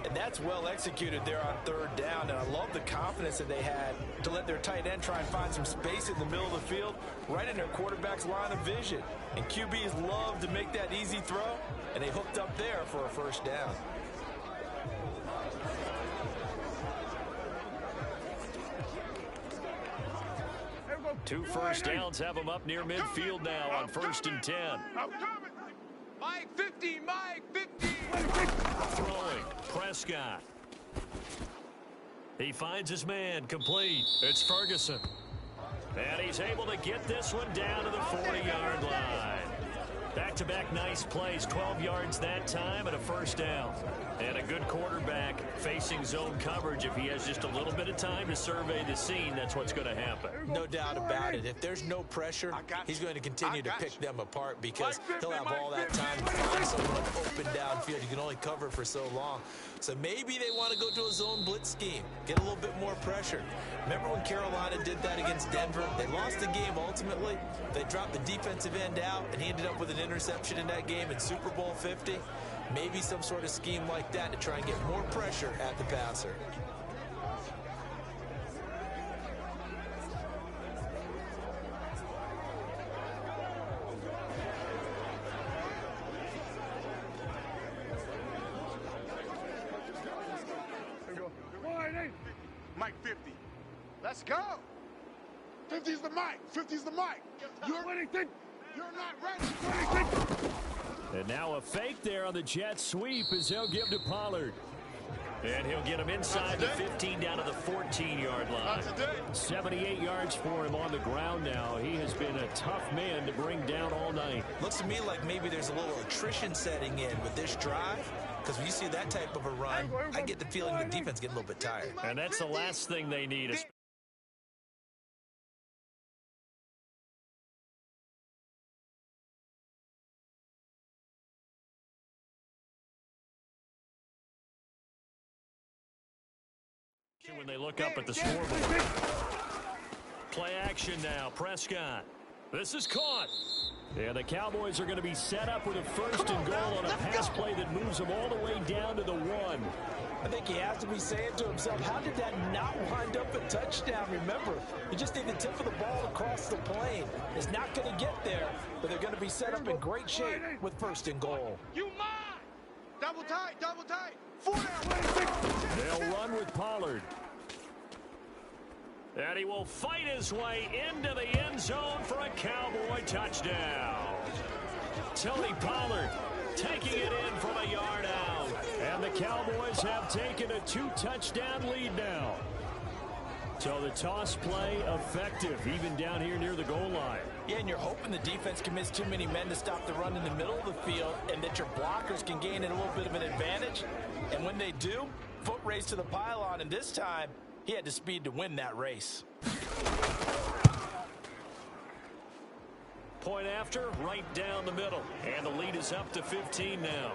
Speaker 4: And that's well executed there on third down. And I love the confidence that they had to let their tight end try and find some space in the middle of the field, right in their quarterback's line of vision. And QBs love to make that easy throw, and they hooked up there for a first down.
Speaker 1: Two first downs have them up near midfield now on 1st and 10.
Speaker 5: Mike 50, Mike 50.
Speaker 1: Throwing, Prescott. He finds his man, complete. It's Ferguson. And he's able to get this one down to the 40-yard line. Back-to-back nice plays, 12 yards that time and a first down. And a good quarterback facing zone coverage. If he has just a little bit of time to survey the scene, that's what's going to happen.
Speaker 4: No doubt about it. If there's no pressure, he's going to continue to pick them apart because he'll have all that time to find someone open downfield. You can only cover for so long. So maybe they want to go to a zone blitz scheme, get a little bit more pressure. Remember when Carolina did that against Denver? They lost the game ultimately. They dropped the defensive end out, and he ended up with an interception in that game in Super Bowl 50. Maybe some sort of scheme like that to try and get more pressure at the passer.
Speaker 5: Mike 50.
Speaker 3: Let's go. 50's the mic. 50's the mic. You're not ready.
Speaker 1: And now a fake there on the jet sweep as he'll give to Pollard. And he'll get him inside the 15 down to the 14-yard line. 78 yards for him on the ground now. He has been a tough man to bring down all night.
Speaker 4: Looks to me like maybe there's a little attrition setting in with this drive. Because when you see that type of a run, I get the feeling the defense getting a little bit tired.
Speaker 1: And that's the last thing they need. When they look up at the scoreboard. Play action now. Prescott. This is caught. And the Cowboys are going to be set up with a 1st and goal on a pass play that moves them all the way down to the 1.
Speaker 7: I think he has to be saying to himself, how did that not wind up a touchdown? Remember, you just need the tip of the ball across the plane. It's not going to get there, but they're going to be set up in great shape with 1st and goal.
Speaker 5: You mine. Double tight, double tight. 4
Speaker 1: They'll run with Pollard. And he will fight his way into the end zone for a Cowboy touchdown. Tony Pollard taking it in from a yard out. And the Cowboys have taken a 2-touchdown lead now. So the toss play effective, even down here near the goal line.
Speaker 7: Yeah, and you're hoping the defense commits too many men to stop the run in the middle of the field and that your blockers can gain a little bit of an advantage. And when they do, foot race to the pylon, and this time, he had the speed to win that race.
Speaker 1: Point after, right down the middle. And the lead is up to 15 now.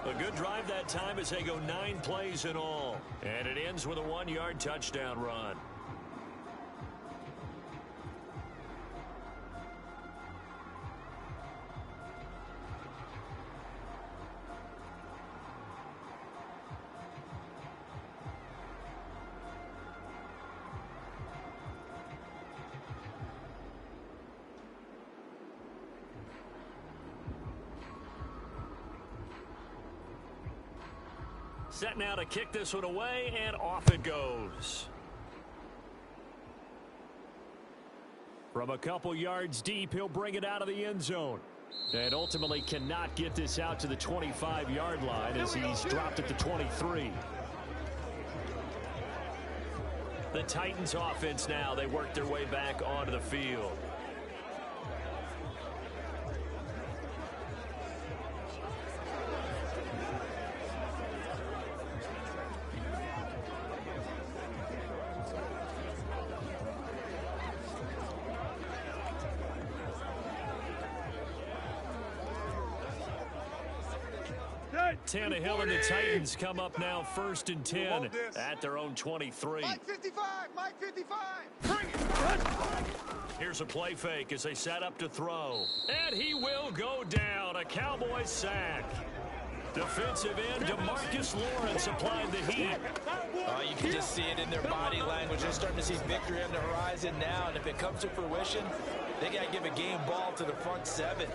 Speaker 1: A good drive that time as they go 9 plays in all. And it ends with a 1-yard touchdown run. Set now to kick this one away, and off it goes. From a couple yards deep, he'll bring it out of the end zone. And ultimately cannot get this out to the 25-yard line as he's dropped at the 23. The Titans offense now, they work their way back onto the field. Tannehill and the Titans come up now 1st and 10 at their own 23.
Speaker 3: Mike 55, Mike 55.
Speaker 5: Bring it.
Speaker 1: Here's a play fake as they set up to throw. And he will go down. A Cowboys sack. Defensive end DeMarcus Lawrence applied the heat.
Speaker 4: Oh, you can just see it in their body language. They're starting to see victory on the horizon now, and if it comes to fruition, they got to give a game ball to the front seven.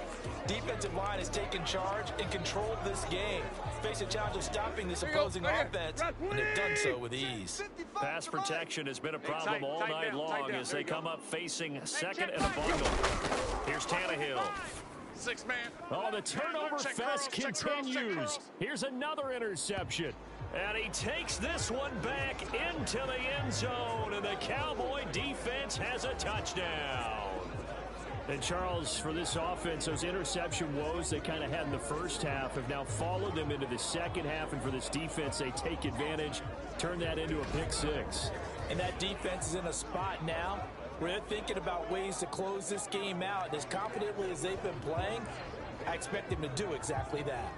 Speaker 4: Defensive line has taken charge and controlled this game. Face a challenge of stopping this opposing offense, and they've done so with ease.
Speaker 1: Pass protection has been a problem all night long as they come up facing second and a bungle. Here's Tannehill.
Speaker 5: 6-man.
Speaker 1: Oh, the turnover fest continues. Here's another interception. And he takes this one back into the end zone, and the Cowboy defense has a touchdown. And, Charles, for this offense, those interception woes they kind of had in the first half have now followed them into the second half, and for this defense, they take advantage, turn that into a pick six.
Speaker 4: And that defense is in a spot now where they're thinking about ways to close this game out. As confidently as they've been playing, I expect them to do exactly that.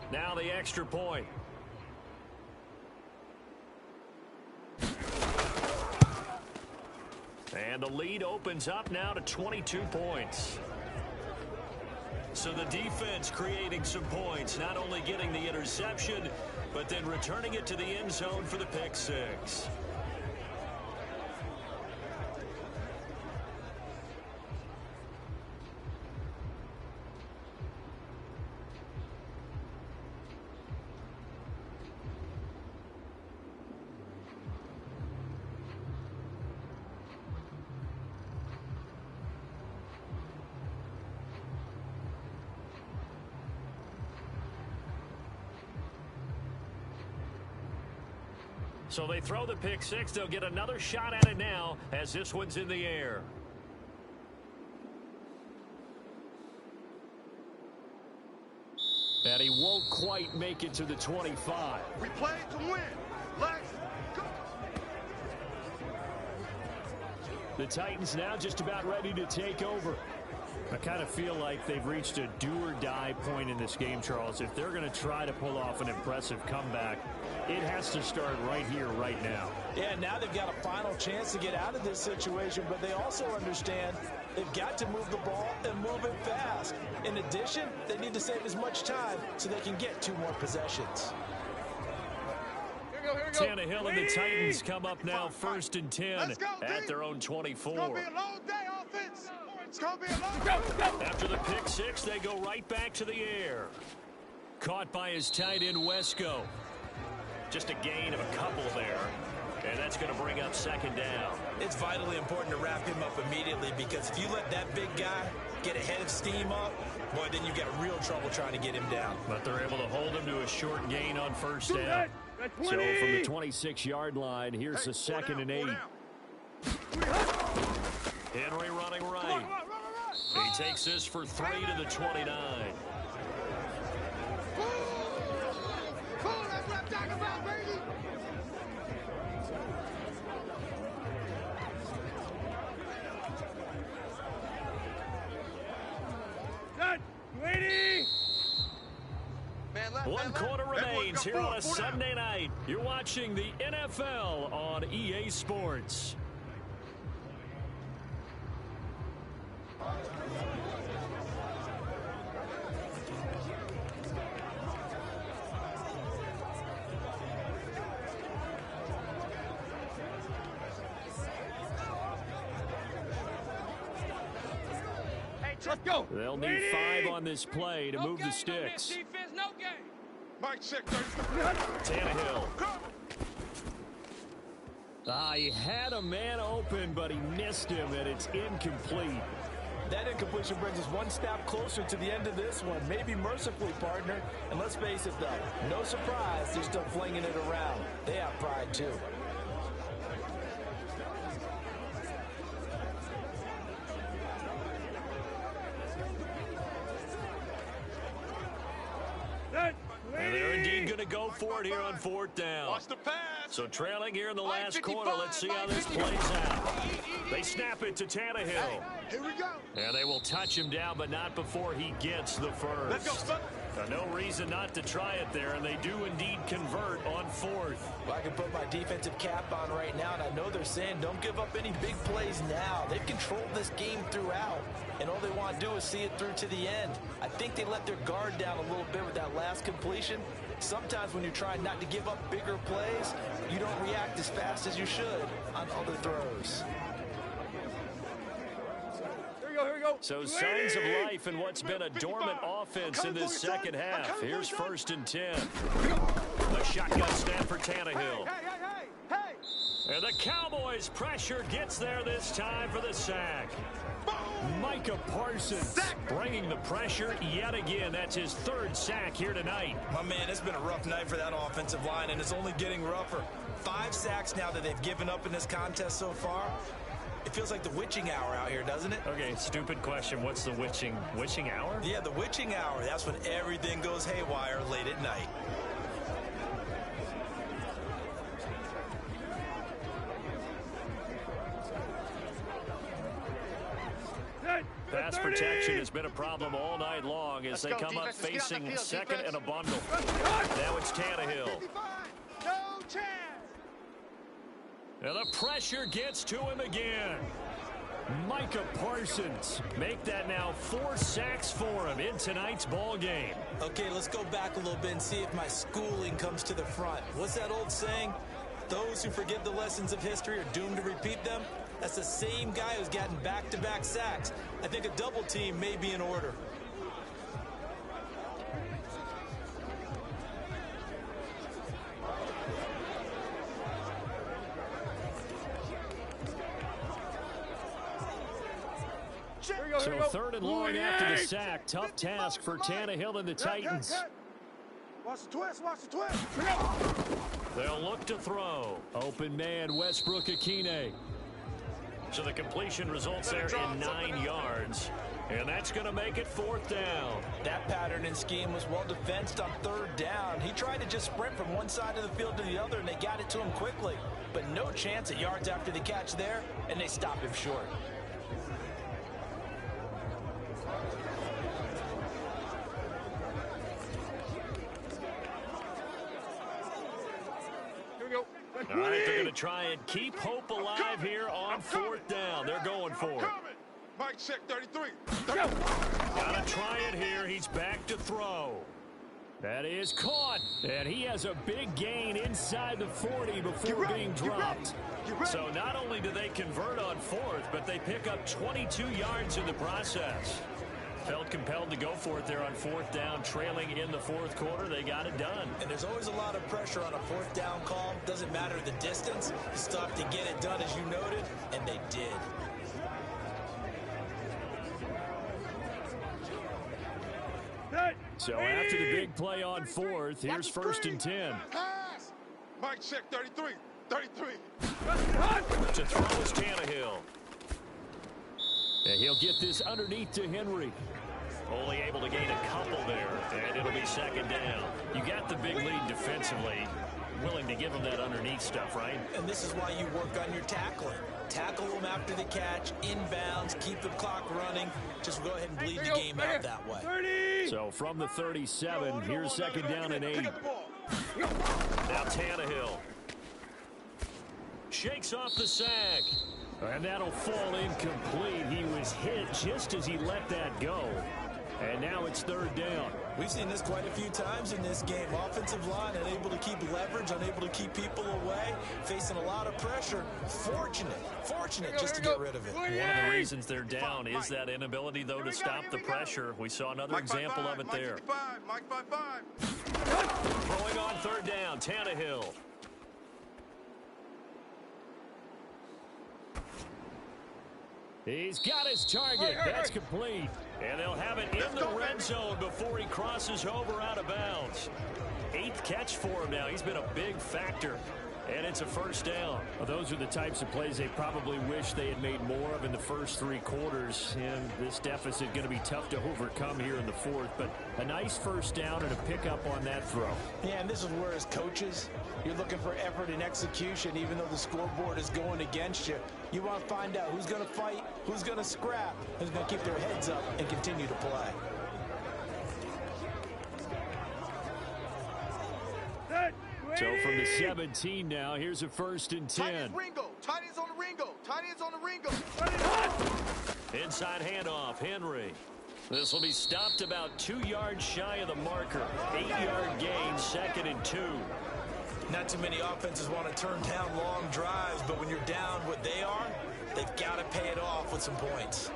Speaker 1: Now the extra point. And the lead opens up now to 22 points. So the defense creating some points, not only getting the interception, but then returning it to the end zone for the pick six. So they throw the pick six. They'll get another shot at it now as this one's in the air. And he won't quite make it to the 25.
Speaker 3: We play to win. Let's go.
Speaker 1: The Titans now just about ready to take over. I kind of feel like they've reached a do-or-die point in this game, Charles. If they're going to try to pull off an impressive comeback, it has to start right here, right now.
Speaker 4: Yeah, now they've got a final chance to get out of this situation, but they also understand they've got to move the ball and move it fast. In addition, they need to save as much time so they can get 2 more possessions.
Speaker 3: Here we go.
Speaker 1: Tannehill and the Titans come up now 1st and 10
Speaker 3: Let's go,
Speaker 1: at
Speaker 3: team.
Speaker 1: their own 24.
Speaker 3: It's going to be a long day, offense. It's going to be a long day.
Speaker 1: After the pick six, they go right back to the air. Caught by his tight end, Wesco. Just a gain of a couple there. And that's going to bring up second down.
Speaker 4: It's vitally important to wrap him up immediately, because if you let that big guy get a head of steam up, boy, then you got real trouble trying to get him down.
Speaker 1: But they're able to hold him to a short gain on first down. So from the 26-yard line, here's the 2nd and 8. Henry running right. He takes this for 3 to the 29.
Speaker 3: That's what I'm talking about, baby.
Speaker 1: One quarter remains here on a Sunday night. You're watching the NFL on EA Sports.
Speaker 3: Let's go.
Speaker 1: They'll need 5 on this play to move the sticks.
Speaker 3: Mike check.
Speaker 1: Tannehill. He had a man open, but he missed him, and it's incomplete.
Speaker 4: That incompletion brings us one step closer to the end of this one. Maybe mercifully, partner. And let's face it, though, no surprise they're still flinging it around. They have pride, too.
Speaker 1: And they're indeed going to go go for it here on 4th down.
Speaker 5: Watch the pass.
Speaker 1: So trailing here in the last quarter. Let's see how this plays out. They snap it to Tannehill.
Speaker 3: Here we go.
Speaker 1: And they will touch him down, but not before he gets the first.
Speaker 5: Let's go, son.
Speaker 1: No reason not to try it there, and they do indeed convert on 4th.
Speaker 2: Well, I can put my defensive cap on right now, and I know they're saying don't give up any big plays now. They've controlled this game throughout, and all they want to do is see it through to the end. I think they let their guard down a little bit with that last completion. Sometimes when you're trying not to give up bigger plays, you don't react as fast as you should on other throws.
Speaker 3: Here we go.
Speaker 1: So signs of life in what's been a dormant offense in this second half. Here's 1st and 10. The shotgun snap for Tannehill.
Speaker 3: Hey.
Speaker 1: And the Cowboys pressure gets there this time for the sack. Micah Parsons bringing the pressure yet again. That's his 3rd sack here tonight.
Speaker 4: My man, it's been a rough night for that offensive line, and it's only getting rougher. 5 sacks now that they've given up in this contest so far. It feels like the witching hour out here, doesn't it?
Speaker 1: Okay, stupid question. What's the witching hour?
Speaker 4: Yeah, the witching hour. That's when everything goes haywire late at night.
Speaker 1: Pass protection has been a problem all night long as they come up facing 2nd and a bundle. Now it's Tannehill.
Speaker 3: No chance.
Speaker 1: And the pressure gets to him again. Micah Parsons make that now 4 sacks for him in tonight's ball game.
Speaker 2: Okay, let's go back a little bit and see if my schooling comes to the front. What's that old saying? Those who forget the lessons of history are doomed to repeat them. That's the same guy who's gotten back-to-back sacks. I think a double team may be in order.
Speaker 1: So 3rd and long after the sack. Tough task for Tannehill and the Titans.
Speaker 3: Watch the twist. Watch the twist.
Speaker 1: They'll look to throw. Open man, Westbrook-Akine. So the completion results there in 9 yards. And that's going to make it 4th down.
Speaker 2: That pattern and scheme was well defensed on 3rd down. He tried to just sprint from one side of the field to the other, and they got it to him quickly. But no chance at yards after the catch there, and they stop him short.
Speaker 1: All right, they're going to try and keep hope alive here on 4th down. They're going for it.
Speaker 5: Mike, check 33.
Speaker 1: Got to try it here. He's back to throw. That is caught. And he has a big gain inside the 40 before being dropped. So not only do they convert on 4th, but they pick up 22 yards in the process. Felt compelled to go for it there on 4th down, trailing in the 4th quarter. They got it done.
Speaker 2: And there's always a lot of pressure on a 4th down call. Doesn't matter the distance. You still have to get it done, as you noted, and they did.
Speaker 1: So after the big play on 4th, here's 1st and 10.
Speaker 5: Pass. Mike, check 33. 33.
Speaker 1: To throw is Tannehill. And he'll get this underneath to Henry. Only able to gain a couple there, and it'll be 2nd down. You got the big lead defensively. Willing to give him that underneath stuff, right?
Speaker 2: And this is why you work on your tackling. Tackle them after the catch, inbounds, keep the clock running. Just go ahead and bleed the game out that way.
Speaker 1: So from the 37, here's 2nd down and 8. Now Tannehill shakes off the sack. And that'll fall incomplete. He was hit just as he let that go. And now it's 3rd down.
Speaker 2: We've seen this quite a few times in this game. Offensive line unable to keep leverage, unable to keep people away, facing a lot of pressure. Fortunate just to get rid of it.
Speaker 1: One of the reasons they're down is that inability, though, to stop the pressure. We saw another example of it there.
Speaker 5: Mike 5-5.
Speaker 1: Throwing on 3rd down, Tannehill. He's got his target. That's complete. And they'll have it in the red zone before he crosses over out of bounds. 8th catch for him now. He's been a big factor And it's a first down.
Speaker 9: Well, those are the types of plays they probably wish they had made more of in the first 3 quarters. And this deficit going to be tough to overcome here in the fourth. But a nice first down and a pickup on that throw.
Speaker 7: Yeah, and this is where as coaches, you're looking for effort and execution, even though the scoreboard is going against you. You want to find out who's going to fight, who's going to scrap, who's going to keep their heads up and continue to play.
Speaker 1: So from the 17 now, here's a 1st and 10.
Speaker 5: Tight ends Ringo. Tight ends on the Ringo. Tight ends on the Ringo.
Speaker 1: Inside handoff, Henry. This will be stopped about 2 yards shy of the marker. 8-yard gain, 2nd and 2.
Speaker 4: Not too many offenses want to turn down long drives, but when you're down what they are, they've got to pay it off with some points.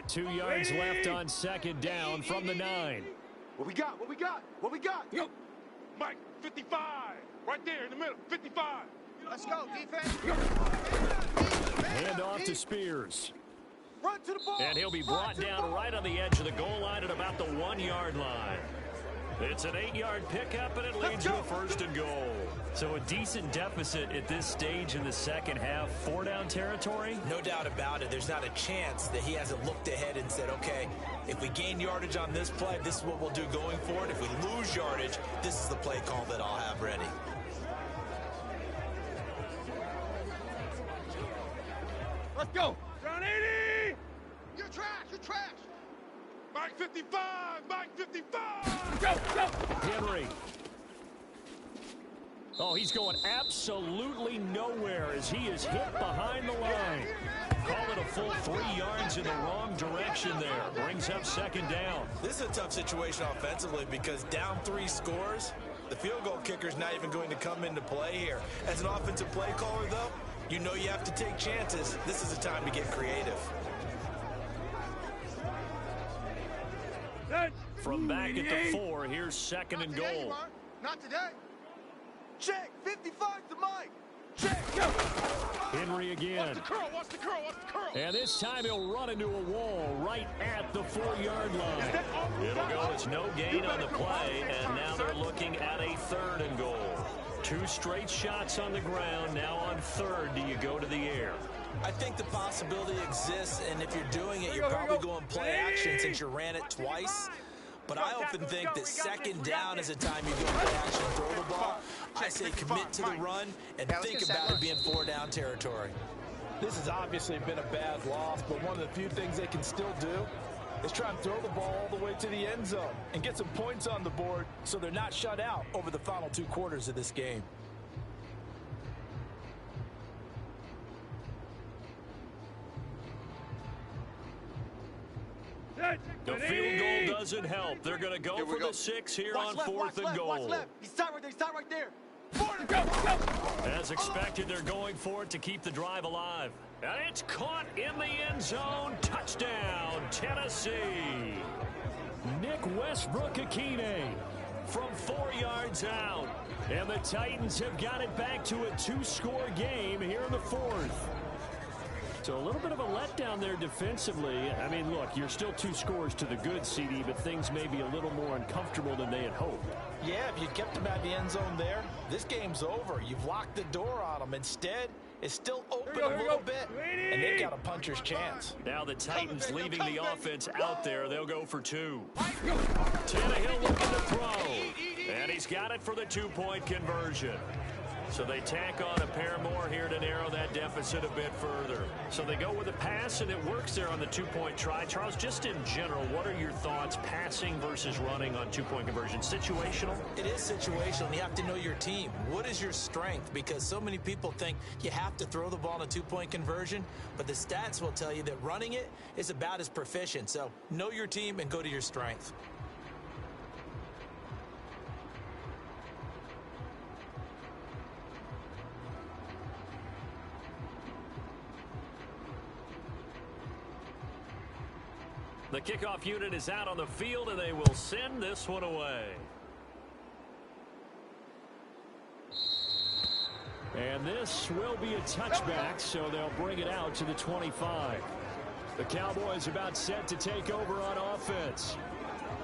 Speaker 1: 2 yards left on 2nd down from the 9.
Speaker 5: What we got? What we got? What we got?
Speaker 3: Yo, Mike, 55. Right there in the middle, 55.
Speaker 6: Let's go, defense.
Speaker 1: Hand off to Spears.
Speaker 5: Run to the ball.
Speaker 1: And he'll be brought down right on the edge of the goal line at about the 1-yard line. It's an 8-yard pickup, and it leads to a 1st and goal. So a decent deficit at this stage in the second half. 4-down territory?
Speaker 4: No doubt about it. There's not a chance that he hasn't looked ahead and said, okay, if we gain yardage on this play, this is what we'll do going forward. If we lose yardage, this is the play call that I'll have ready.
Speaker 3: Let's go. Round 80.
Speaker 5: You're trash. You're trash.
Speaker 3: Mike 55. Mike 55. Go, go.
Speaker 1: Henry. Oh, he's going absolutely nowhere as he is hit behind the line. Call it a full 3 yards in the wrong direction there. Brings up 2nd down.
Speaker 4: This is a tough situation offensively because down 3 scores, the field goal kicker's not even going to come into play here. As an offensive play caller, though, you know you have to take chances. This is a time to get creative.
Speaker 1: From back at the 4, here's 2nd and goal.
Speaker 5: Not today. Check. 55 to Mike. Check. Go.
Speaker 1: Henry again.
Speaker 3: Watch the curl. Watch the curl. Watch the curl.
Speaker 1: And this time he'll run into a wall right at the 4-yard line. It'll go as no gain on the play, and now they're looking at a 3rd and goal. 2 straight shots on the ground. Now on 3rd, do you go to the air?
Speaker 4: I think the possibility exists, and if you're doing it, you're probably going play action since you ran it twice. But I often think that 2nd down is a time you go play action, throw the ball. I say commit to the run and think about it being 4-down territory.
Speaker 7: This has obviously been a bad loss, but one of the few things they can still do is try and throw the ball all the way to the end zone and get some points on the board so they're not shut out over the final 2 quarters of this game.
Speaker 1: The field goal doesn't help. They're going to go for the 6 here on 4th and goal.
Speaker 5: Watch left. He's tight right there. He's tight right there.
Speaker 1: As expected, they're going for it to keep the drive alive. And it's caught in the end zone. Touchdown, Tennessee. Nick Westbrook-Akine from 4 yards out. And the Titans have got it back to a 2-score game here in the 4th. So a little bit of a letdown there defensively. I mean, look, you're still 2 scores to the good, CD, but things may be a little more uncomfortable than they had hoped.
Speaker 7: Yeah, if you kept them at the end zone there, this game's over. You've locked the door on them. Instead, it's still open a little bit, and they've got a puncher's chance.
Speaker 1: Now the Titans leaving the offense out there. They'll go for 2. Tannehill looking to throw, and he's got it for the 2-point conversion. So they tack on a pair more here to narrow that deficit a bit further. So they go with a pass, and it works there on the 2-point try. Charles, just in general, what are your thoughts passing versus running on 2-point conversion? Situational?
Speaker 4: It is situational, and you have to know your team. What is your strength? Because so many people think you have to throw the ball in a 2-point conversion, but the stats will tell you that running it is about as proficient. So know your team and go to your strength.
Speaker 1: The kickoff unit is out on the field, and they will send this one away. And this will be a touchback, so they'll bring it out to the 25. The Cowboys about set to take over on offense.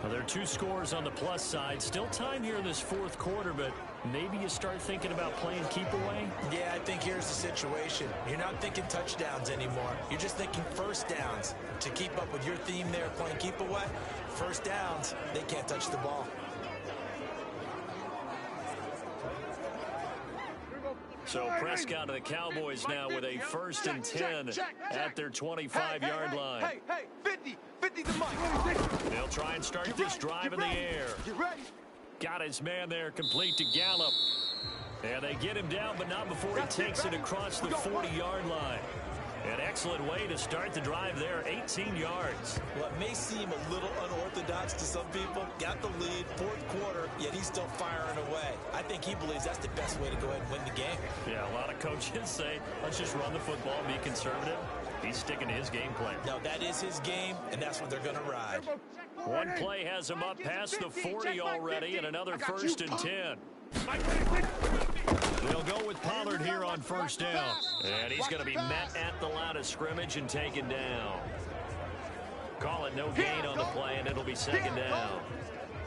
Speaker 9: Well, there are 2 scores on the plus side. Still time here in this fourth quarter, but maybe you start thinking about playing keep away?
Speaker 4: Yeah, I think here's the situation. You're not thinking touchdowns anymore. You're just thinking first downs. To keep up with your theme there, playing keep away, first downs, they can't touch the ball.
Speaker 1: So Prescott of the Cowboys now with a 1st and 10 at their 25-yard line.
Speaker 6: Hey, 50 to Mike.
Speaker 1: They'll try and start this drive in the air.
Speaker 6: Get ready.
Speaker 1: Got his man there, complete to Gallup. And they get him down, but not before he takes it across the 40-yard line. An excellent way to start the drive there, 18 yards.
Speaker 4: Well, it may seem a little unorthodox to some people. Got the lead, fourth quarter, yet he's still firing away. I think he believes that's the best way to go ahead and win the game.
Speaker 1: Yeah, a lot of coaches say, let's just run the football, be conservative. He's sticking to his game plan.
Speaker 4: No, that is his game, and that's what they're going to ride.
Speaker 1: One play has him up past the 40 already, and another 1st and 10. They'll go with Pollard here on 1st down. And he's going to be met at the line of scrimmage and taken down. Call it no gain on the play, and it'll be 2nd down.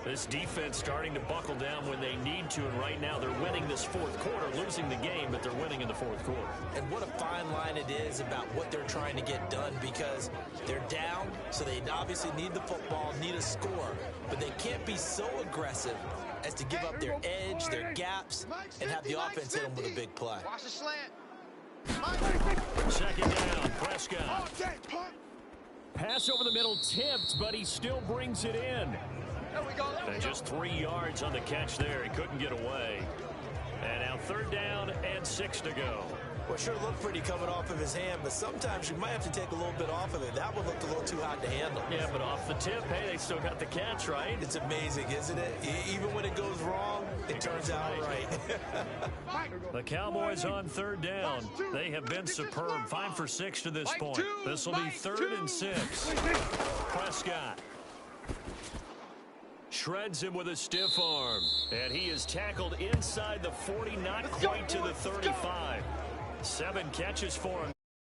Speaker 1: This defense starting to buckle down when they need to, and right now they're winning this fourth quarter, losing the game, but they're winning in the fourth quarter.
Speaker 4: And what a fine line it is about what they're trying to get done, because they're down, so they obviously need the football, need a score, but they can't be so aggressive as to give up their edge, their gaps, and have the offense hit them with a big play.
Speaker 6: Watch the slant.
Speaker 1: 2nd down, Prescott. Pass over the middle tipped, but he still brings it in.
Speaker 6: There we go.
Speaker 1: And just 3 yards on the catch there. He couldn't get away. And now 3rd down and 6 to go.
Speaker 4: Well, sure looked pretty coming off of his hand, but sometimes you might have to take a little bit off of it. That one looked a little too hot to handle.
Speaker 1: Yeah, but off the tip, hey, they still got the catch, right?
Speaker 4: It's amazing, isn't it? Even when it goes wrong, it turns out right.
Speaker 1: The Cowboys on 3rd down. They have been superb. 5 for 6 to this point. This will be 3rd and 6. Prescott shreds him with a stiff arm. And he is tackled inside the 40, not quite to the 35. 7 catches for him.